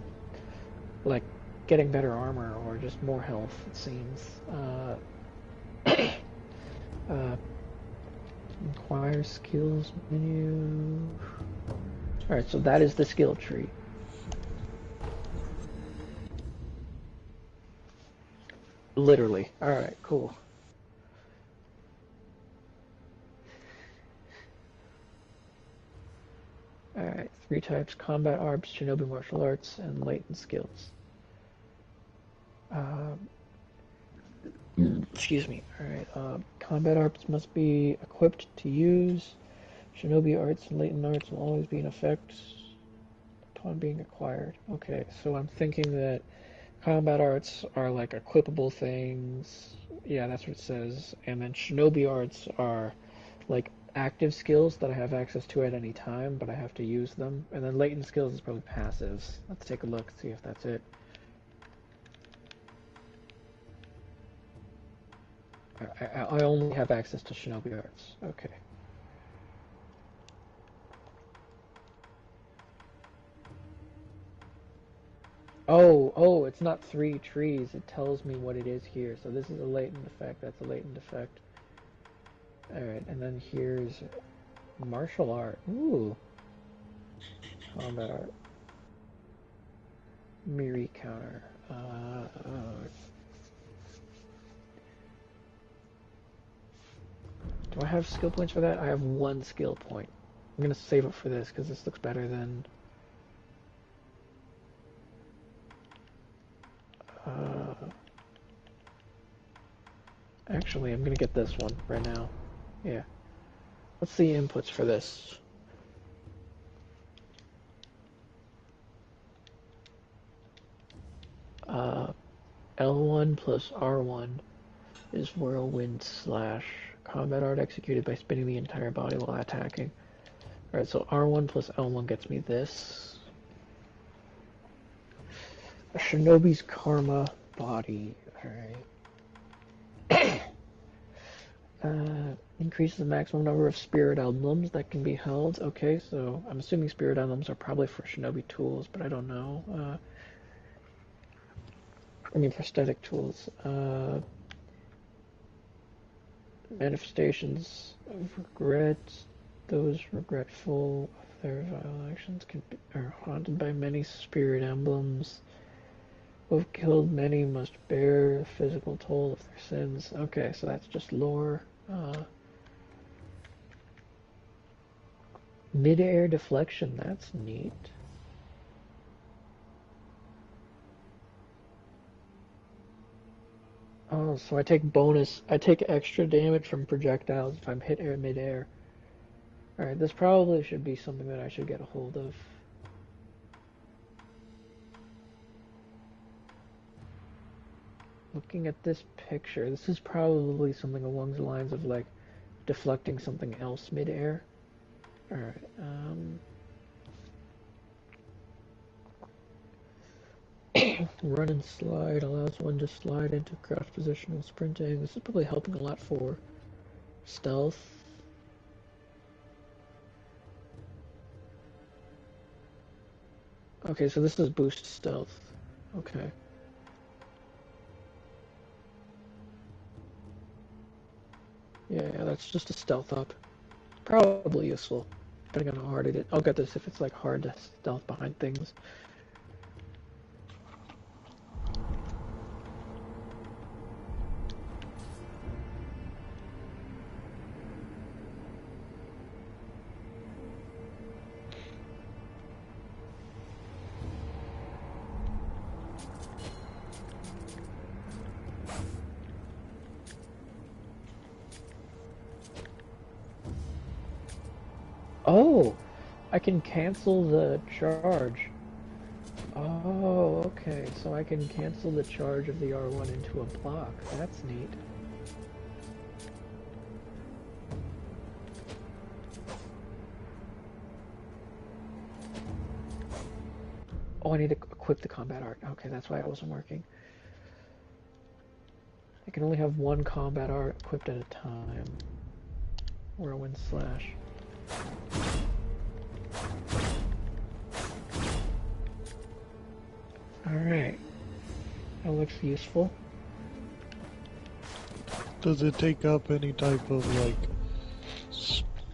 like getting better armor or just more health, it seems. Acquire skills menu. Alright, so that is the skill tree. Literally. Alright, cool. Alright, 3 types: combat arts, shinobi martial arts, and latent skills. Excuse me. Alright, combat arts must be equipped to use. Shinobi arts and latent arts will always be in effect upon being acquired. Okay, so I'm thinking that combat arts are like equipable things. Yeah, that's what it says. And then shinobi arts are like active skills that I have access to at any time, but I have to use them. And then latent skills is probably passives. Let's take a look, see if that's it. I only have access to shinobi arts. Okay. Oh, it's not 3 trees. It tells me what it is here. So this is a latent effect. That's a latent effect. Alright, and then here's martial art. Ooh. Combat art. Miri counter. Do I have skill points for that? I have 1 skill point. I'm gonna save it for this because this looks better than... Actually, I'm gonna get this one right now. Yeah. What's the inputs for this? L1 plus R1 is whirlwind slash combat art executed by spinning the entire body while attacking. Alright, so R1 plus L1 gets me this. A shinobi's karma body. Alright. Increases the maximum number of spirit emblems that can be held. Okay, so I'm assuming spirit emblems are probably for shinobi tools, but I don't know. I mean, for static tools. Manifestations of regret. Those regretful of their vile actions are haunted by many spirit emblems. Who have killed many must bear the physical toll of their sins. Okay, so that's just lore. Mid-air deflection, that's neat. Oh, so I take extra damage from projectiles if I'm hit mid-air. Alright, this probably should be something that I should get a hold of. Looking at this picture, this is probably something along the lines of like deflecting something else mid-air. Alright, run and slide allows one to slide into crouch position while sprinting. This is probably helping a lot for stealth. Okay, so this is boost stealth. Okay. Yeah, that's just a stealth up. Probably useful, depending on how hard it is. I'll get this if it's like hard to stealth behind things. Oh, I can cancel the charge. Oh, okay, so I can cancel the charge of the R1 into a block. That's neat. Oh, I need to equip the combat art. Okay, that's why it wasn't working. I can only have one combat art equipped at a time. Whirlwind slash. Alright. That looks useful. Does it take up any type of, like,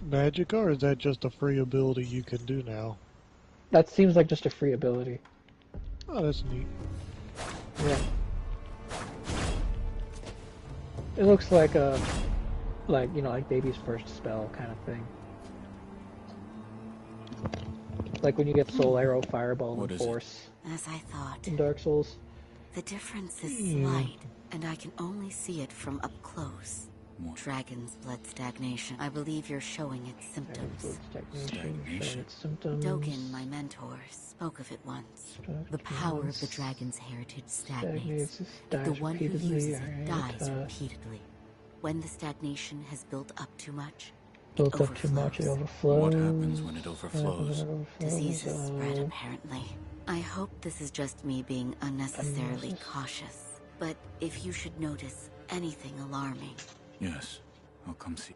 magic, or is that just a free ability you can do now? That seems like just a free ability. Oh, that's neat. Yeah. It looks like a, like, you know, like baby's first spell kind of thing. Like when you get Soul Arrow, Fireball, and Force. As I thought. In Dark Souls. The difference is slight, and I can only see it from up close. Dragon's blood stagnation. I believe you're showing its symptoms. Stagnation. Symptoms. Dogen, my mentor, spoke of it once. The power of the dragon's heritage stagnates. The one who uses it dies repeatedly. When the stagnation has built up too much, it overflows. What happens when it overflows? Diseases spread, apparently. I hope this is just me being unnecessarily cautious. But if you should notice anything alarming... Yes, I'll come see.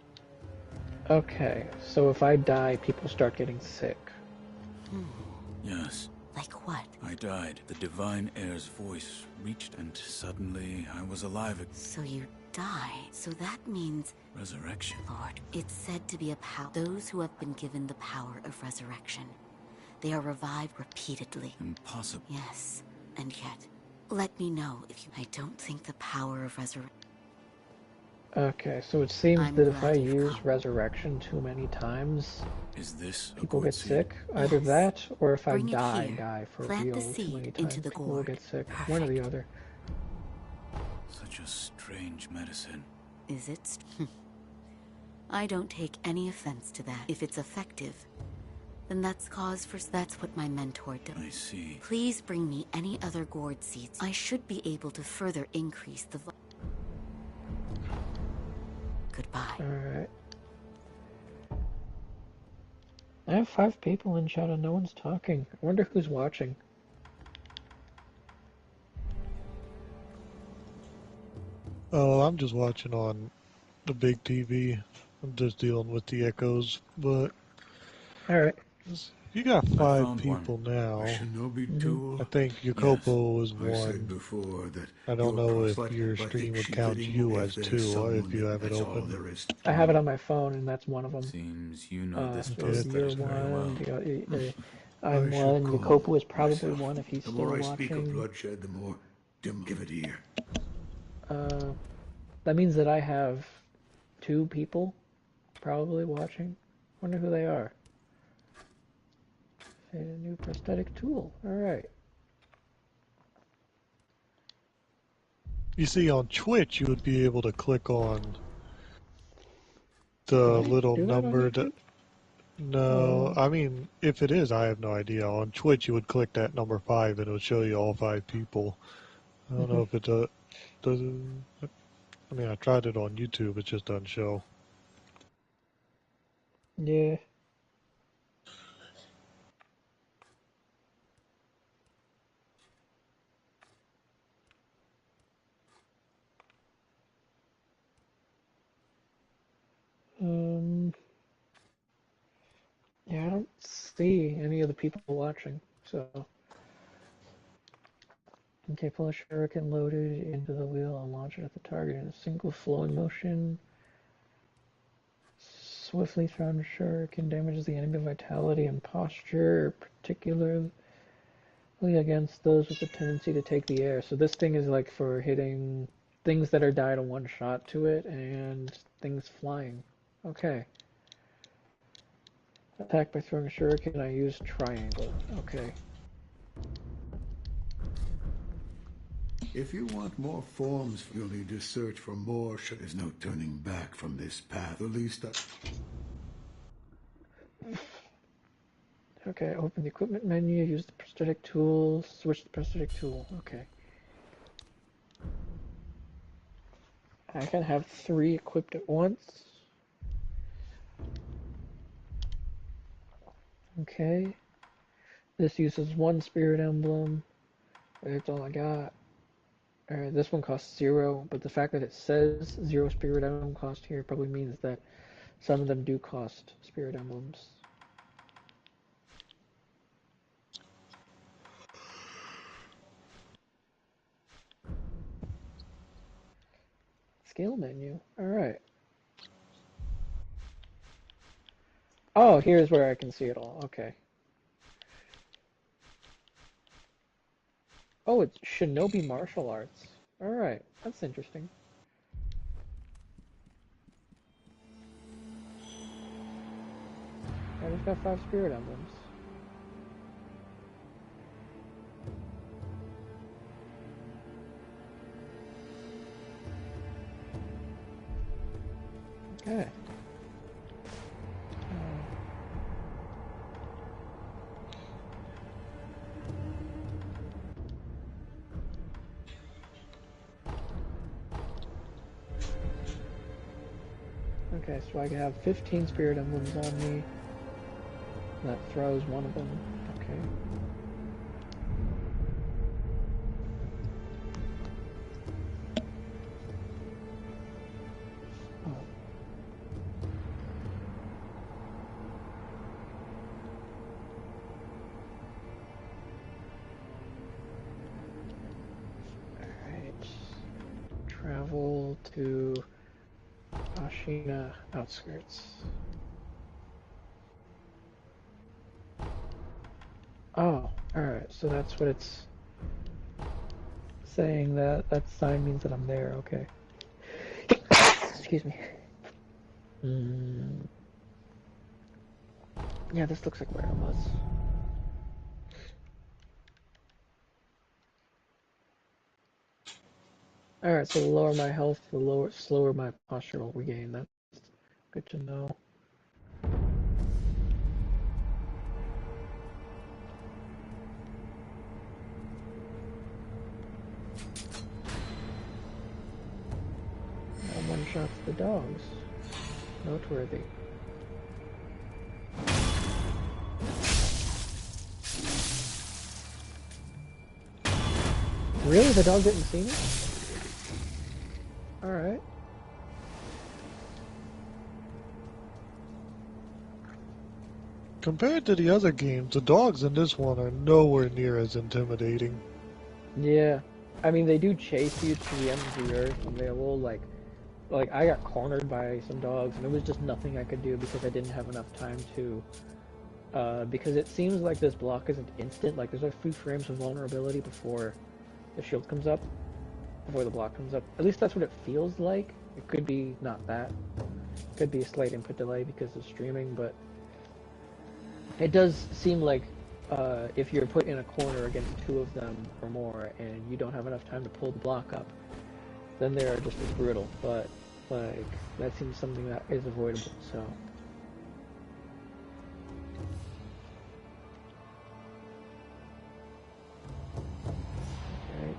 Okay, so if I die, people start getting sick. Yes. Like what? I died. The divine heir's voice reached, and suddenly I was alive. So you die. So that means... Resurrection. Lord, it's said to be a power. Those who have been given the power of resurrection. They are revived repeatedly. Impossible. Yes, and yet, let me know if you... I don't think the power of resurrection... Okay, so it seems that if I use resurrection too many times, people get sick. Either that, or if I die for real too many times, people will get sick. One or the other. Such a strange medicine. Is it? I don't take any offense to that. If it's effective, then that's cause for... That's what my mentor does. I see. Please bring me any other gourd seeds. I should be able to further increase the... Goodbye. Alright. I have 5 people in chat and no one's talking. I wonder who's watching. Oh, I'm just watching on the big TV. I'm just dealing with the echoes, but... Alright. You got 5 people now. A shinobi tool? I think Jacopo is 1. I said before that I don't know if prosthetic your stream would count fitting you if as there's 2, or if someone you have it that's all open. there is. I have it on my phone, and that's one of them. Seems you know this So prosthetic you're very well. 1, I'm 1, Jacopo is probably 1 if he's still watching. The more I speak of bloodshed, the more dim give it ear. That means that I have 2 people probably watching. Wonder who they are. A new prosthetic tool. Alright. You see, on Twitch, you would be able to click on the little number that... No, I mean, if it is, I have no idea. On Twitch, you would click that number 5, and it would show you all 5 people. I don't know if it doesn't... I mean, I tried it on YouTube, it just doesn't show. Yeah. Yeah, I don't see any of the people watching, so... Okay, pull a shuriken loaded into the wheel and launch it at the target in a single flowing motion. Swiftly thrown shuriken damages the enemy vitality and posture, particularly against those with a tendency to take the air. So this thing is like for hitting things that are died in one shot to it and things flying. Okay. Attack by throwing a shuriken, I use triangle. Okay. If you want more forms, you'll need to search for more. There's no turning back from this path. At least Okay, open the equipment menu, use the prosthetic tool, switch the prosthetic tool. Okay. I can have 3 equipped at once. Okay. This uses 1 spirit emblem. That's all I got. This one costs 0, but the fact that it says 0 spirit emblem cost here probably means that some of them do cost spirit emblems. Skill menu. Alright. Oh, here's where I can see it all. Okay. Oh, it's Shinobi Martial Arts. Alright, that's interesting. I just got 5 spirit emblems. Okay. Okay, so I can have 15 spirit emblems on me. That throws one of them. Okay. Alright. Travel to Ashina outskirts. Oh, alright, so that's what it's saying. That sign means that I'm there, okay. Excuse me. Yeah, this looks like where I was. Alright, so the lower my health, the slower my posture will regain. That's good to know. One shot to the dogs. Noteworthy. Really? The dog didn't see me? Alright. Compared to the other games, the dogs in this one are nowhere near as intimidating. Yeah. I mean, they do chase you to the end of the earth, and they will, like I got cornered by some dogs, and it was just nothing I could do because I didn't have enough time to, because it seems like this block isn't instant, like there's a few frames of vulnerability before the shield comes up, before the block comes up. At least that's what it feels like. It could be not that. It could be a slight input delay because of streaming, but it does seem like if you're put in a corner against two of them or more and you don't have enough time to pull the block up, then they are just as brutal. But like that seems something that is avoidable. So. Right.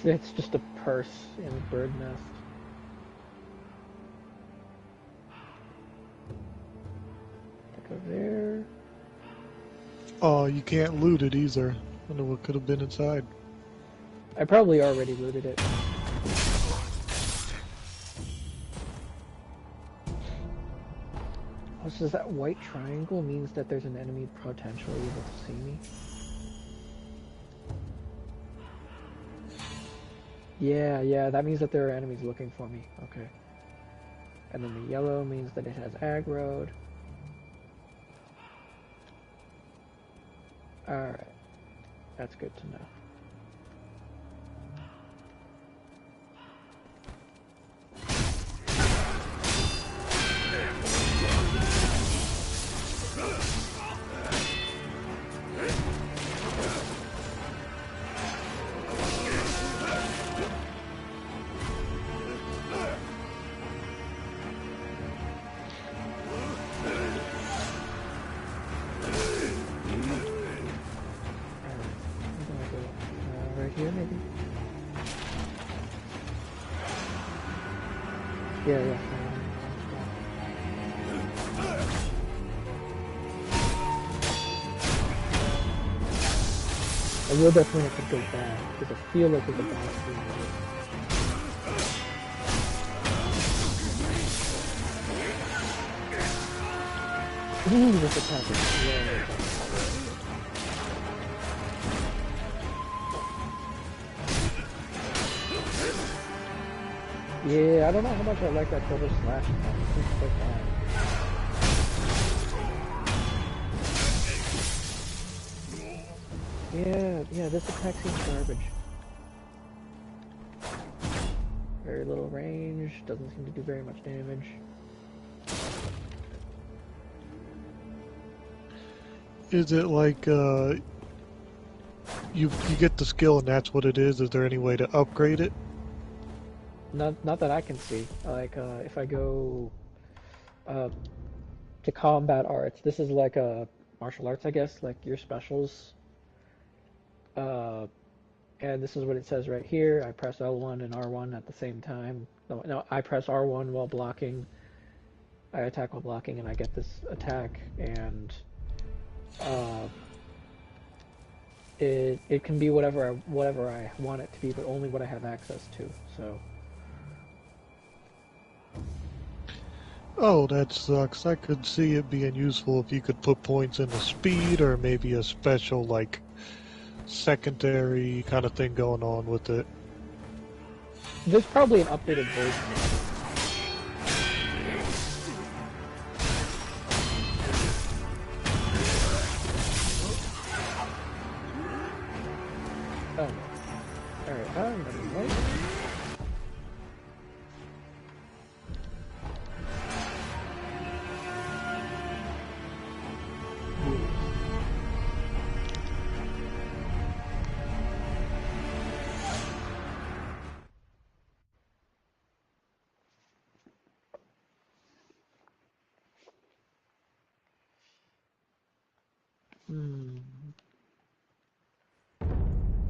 It's just a purse in a bird nest. Go there. Oh, you can't loot it either. I wonder what could have been inside. I probably already looted it. Oh, so that white triangle means that there's an enemy potentially able to see me? Yeah, that means that there are enemies looking for me. Okay. And then the yellow means that it has aggroed. Alright. That's good to know. Here, maybe? Yeah. I will definitely have to go back, because I feel like there's a boss being made. Ooh, this attack is slow. Yeah, I don't know how much I like that double slash attack. It seems so bad. Yeah, this attack seems garbage. Very little range, doesn't seem to do very much damage. Is it like, you get the skill and that's what it is? Is there any way to upgrade it? Not that I can see. Like, if I go to combat arts, this is like a martial arts, I guess, like your specials. And this is what it says right here. I press L1 and R1 at the same time. No, I press R1 while blocking. I attack while blocking, and I get this attack. And it can be whatever I want it to be, but only what I have access to. So. Oh, that sucks. I could see it being useful if you could put points into speed or maybe a special, like, secondary kind of thing going on with it. There's probably an updated version. Oh. Alright, I'm gonna be late.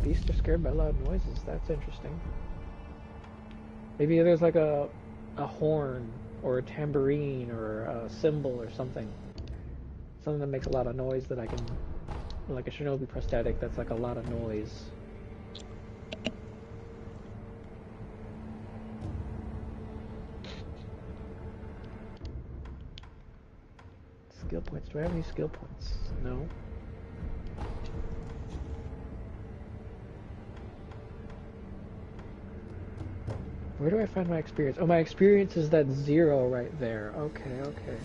Beasts are scared by loud noises. That's interesting. Maybe there's like a horn or a tambourine or a cymbal or something something that makes a lot of noise that I can, like a Shinobi prosthetic that's like a lot of noise. Skill points. Do I have any skill points? No. Where do I find my experience? Oh, my experience is that 0 right there. Okay, okay.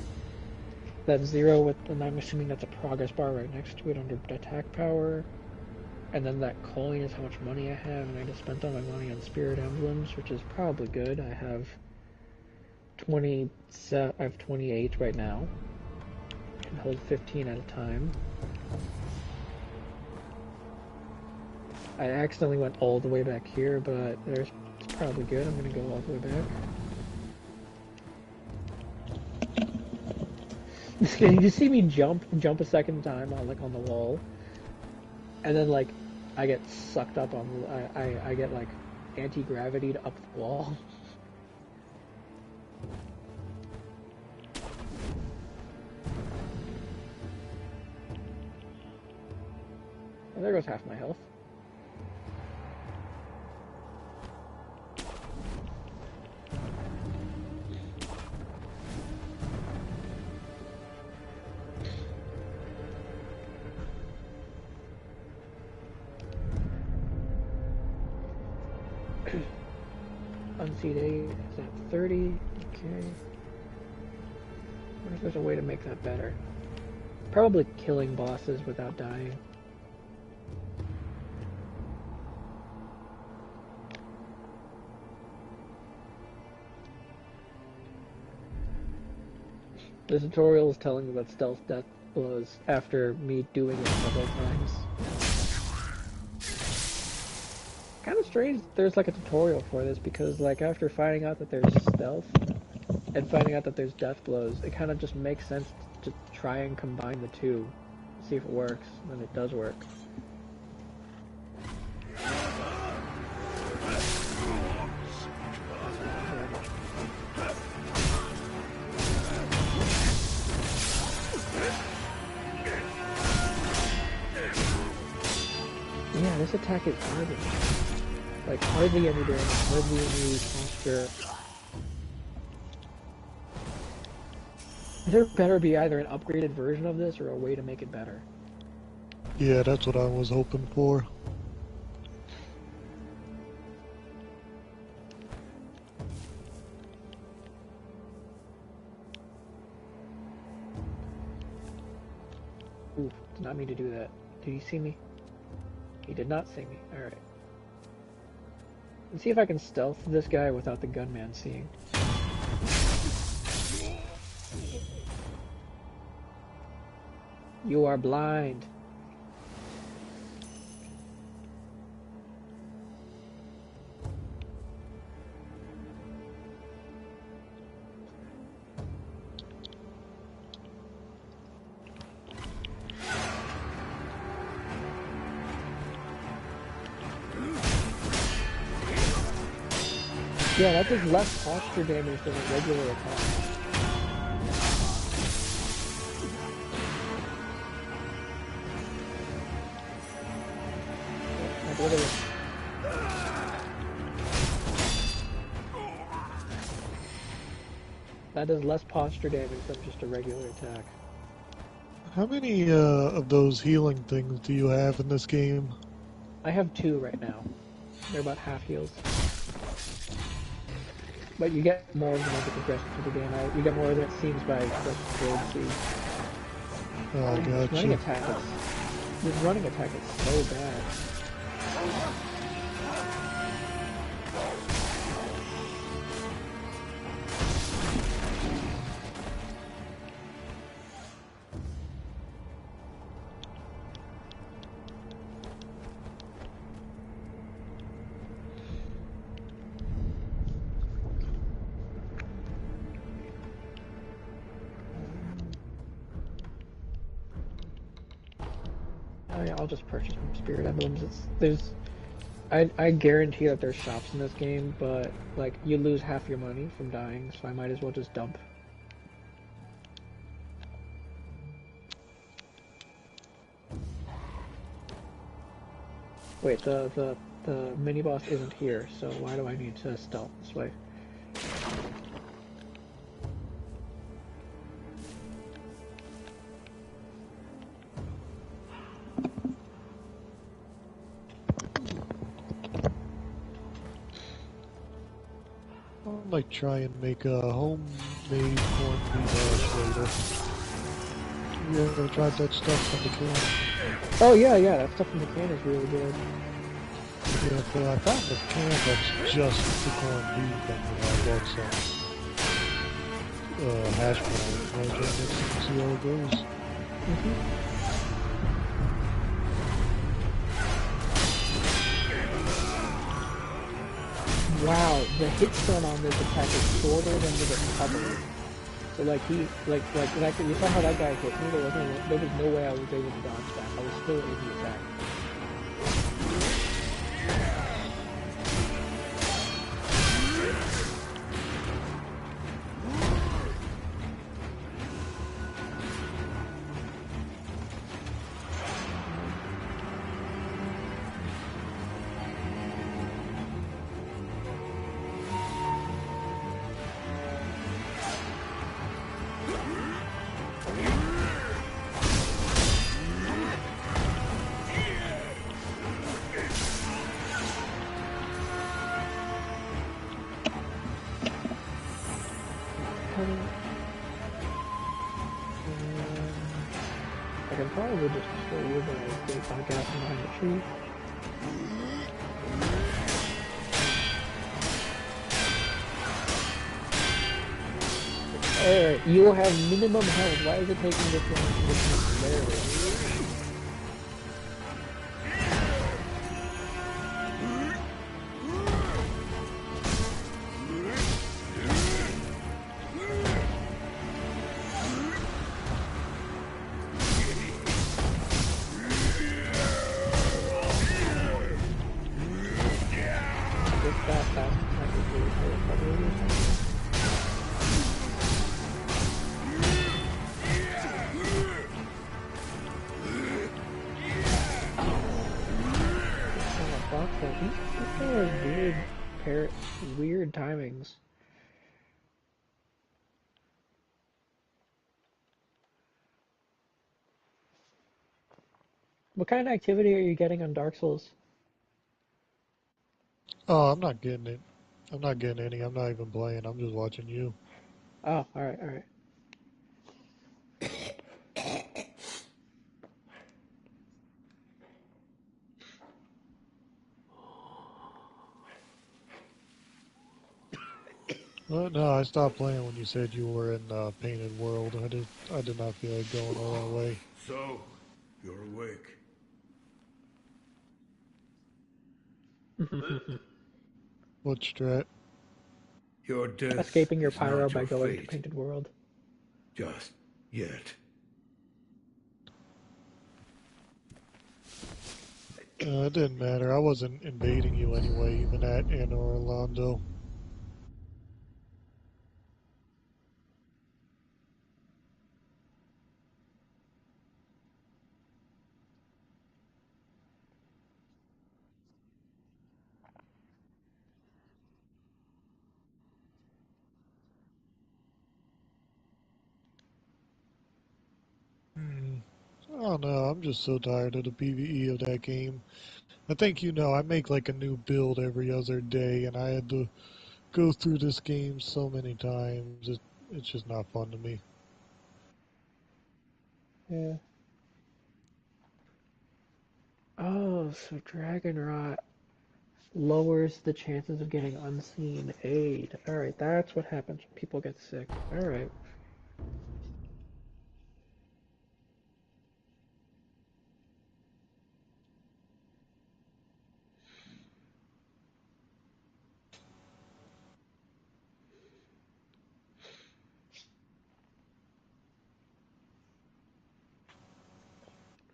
That 0 with, and I'm assuming that's a progress bar right next to it under attack power. And then that coin is how much money I have, and I just spent all my money on spirit emblems, which is probably good. I have 28 right now. I can hold 15 at a time. I accidentally went all the way back here, but it's probably good. I'm gonna go all the way back. Can you see me jump a second time on on the wall, and then like I get sucked up on I get like anti-gravitied up the wall. And there goes half my health. Unseat 8 is at 30. Okay. I wonder if there's a way to make that better. Probably killing bosses without dying. The tutorial is telling me what stealth death blows after me doing it several times. Kind of strange there's like a tutorial for this, because like after finding out that there's stealth and finding out that there's death blows, it kind of just makes sense to try and combine the two, see if it works, and it does work. Yeah, this attack is garbage. Like, hardly any damage, hardly any posture. There better be either an upgraded version of this or a way to make it better. Yeah, that's what I was hoping for. Ooh, did not mean to do that. Did he see me? He did not see me. Alright. Let's see if I can stealth this guy without the gunman seeing. You are blind. Yeah, that does less posture damage than a regular attack. That does less posture damage than just a regular attack. How many of those healing things do you have in this game? I have 2 right now. They're about half heals. But you get more of them as it progresses through the game. You get more of it, it seems, by just build. Oh, I got This running attack is so bad. I'll just purchase some spirit emblems. I guarantee that there's shops in this game, but like you lose half your money from dying, so I might as well just dump. Wait, the mini boss isn't here, so why do I need to stealth this way? I might try and make a homemade corned beef hash later. You ever tried that stuff from the can? Oh yeah, that stuff from the can is really good. Yeah, but I found the can that's just the corned beef, and I bought some hash browns. I'll try mix it and see how it goes. Wow, the hit stun on this attack is shorter than the recovery. So like you saw how that guy hit me. There was no way I was able to dodge that. I was still able to attack. I can probably just destroy you, but I think by gassing behind the tree. Alright, you will have minimum health. Why is it taking this long to get this weird timings. What kind of activity are you getting on Dark Souls? Oh, I'm not getting it. I'm not getting any. I'm not even playing. I'm just watching you. Oh, alright. Well, no, I stopped playing when you said you were in Painted World. I did not feel like going all that way. So, you're awake. What strat? Your death Escaping your is pyro not by your going to fate. Painted World. Just yet. It didn't matter. I wasn't invading you anyway, even at Anne Orlando. I don't know. I'm just so tired of the PvE of that game. I think you know I make like a new build every other day, and I had to go through this game so many times. It's just not fun to me. Yeah. Oh, so Dragon Rot lowers the chances of getting unseen aid. Alright, that's what happens when people get sick. Alright.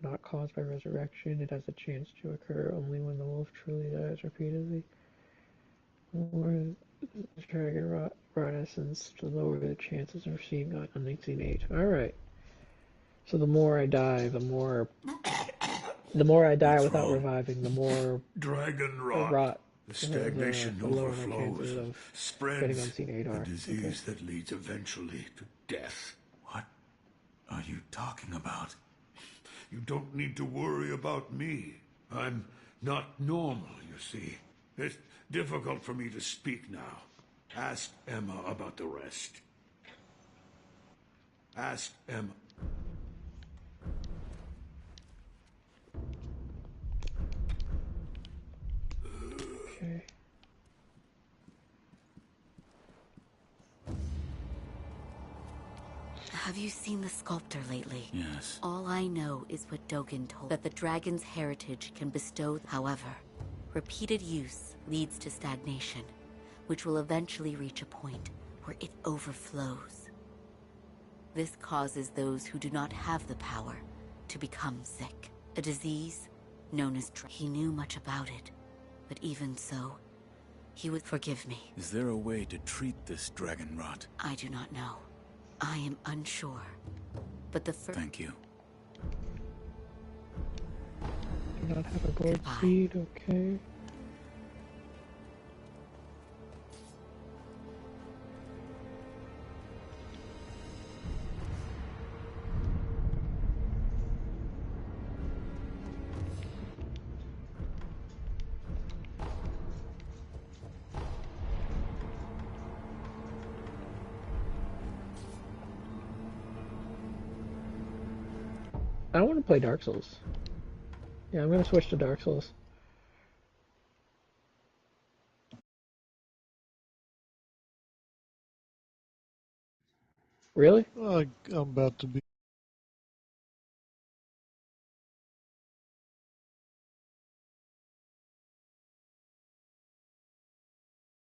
Not caused by resurrection, it has a chance to occur only when the wolf truly dies repeatedly. Or Dragon Rot essence to lower the chances of receiving unseen aid. Alright. So the more I die, the more The more I die What's without wrong? reviving, the more Dragon I rot. rot. The The stagnation lower my overflows chances and of getting spreads. unseen A Adar. disease that leads eventually to death. What are you talking about? You don't need to worry about me. I'm not normal, you see. It's difficult for me to speak now. Ask Emma about the rest. Ask Emma. Okay. Have you seen the sculptor lately? Yes. All I know is what Dogen told, that the dragon's heritage can bestow. However, repeated use leads to stagnation, which will eventually reach a point where it overflows. This causes those who do not have the power to become sick. A disease known as He knew much about it, but even so, he would forgive me. Is there a way to treat this dragon rot? I do not know. I am unsure. But the first... Thank you. Do not have a gold seed, okay. I want to play Dark Souls. Yeah, I'm going to switch to Dark Souls. Really? I'm about to be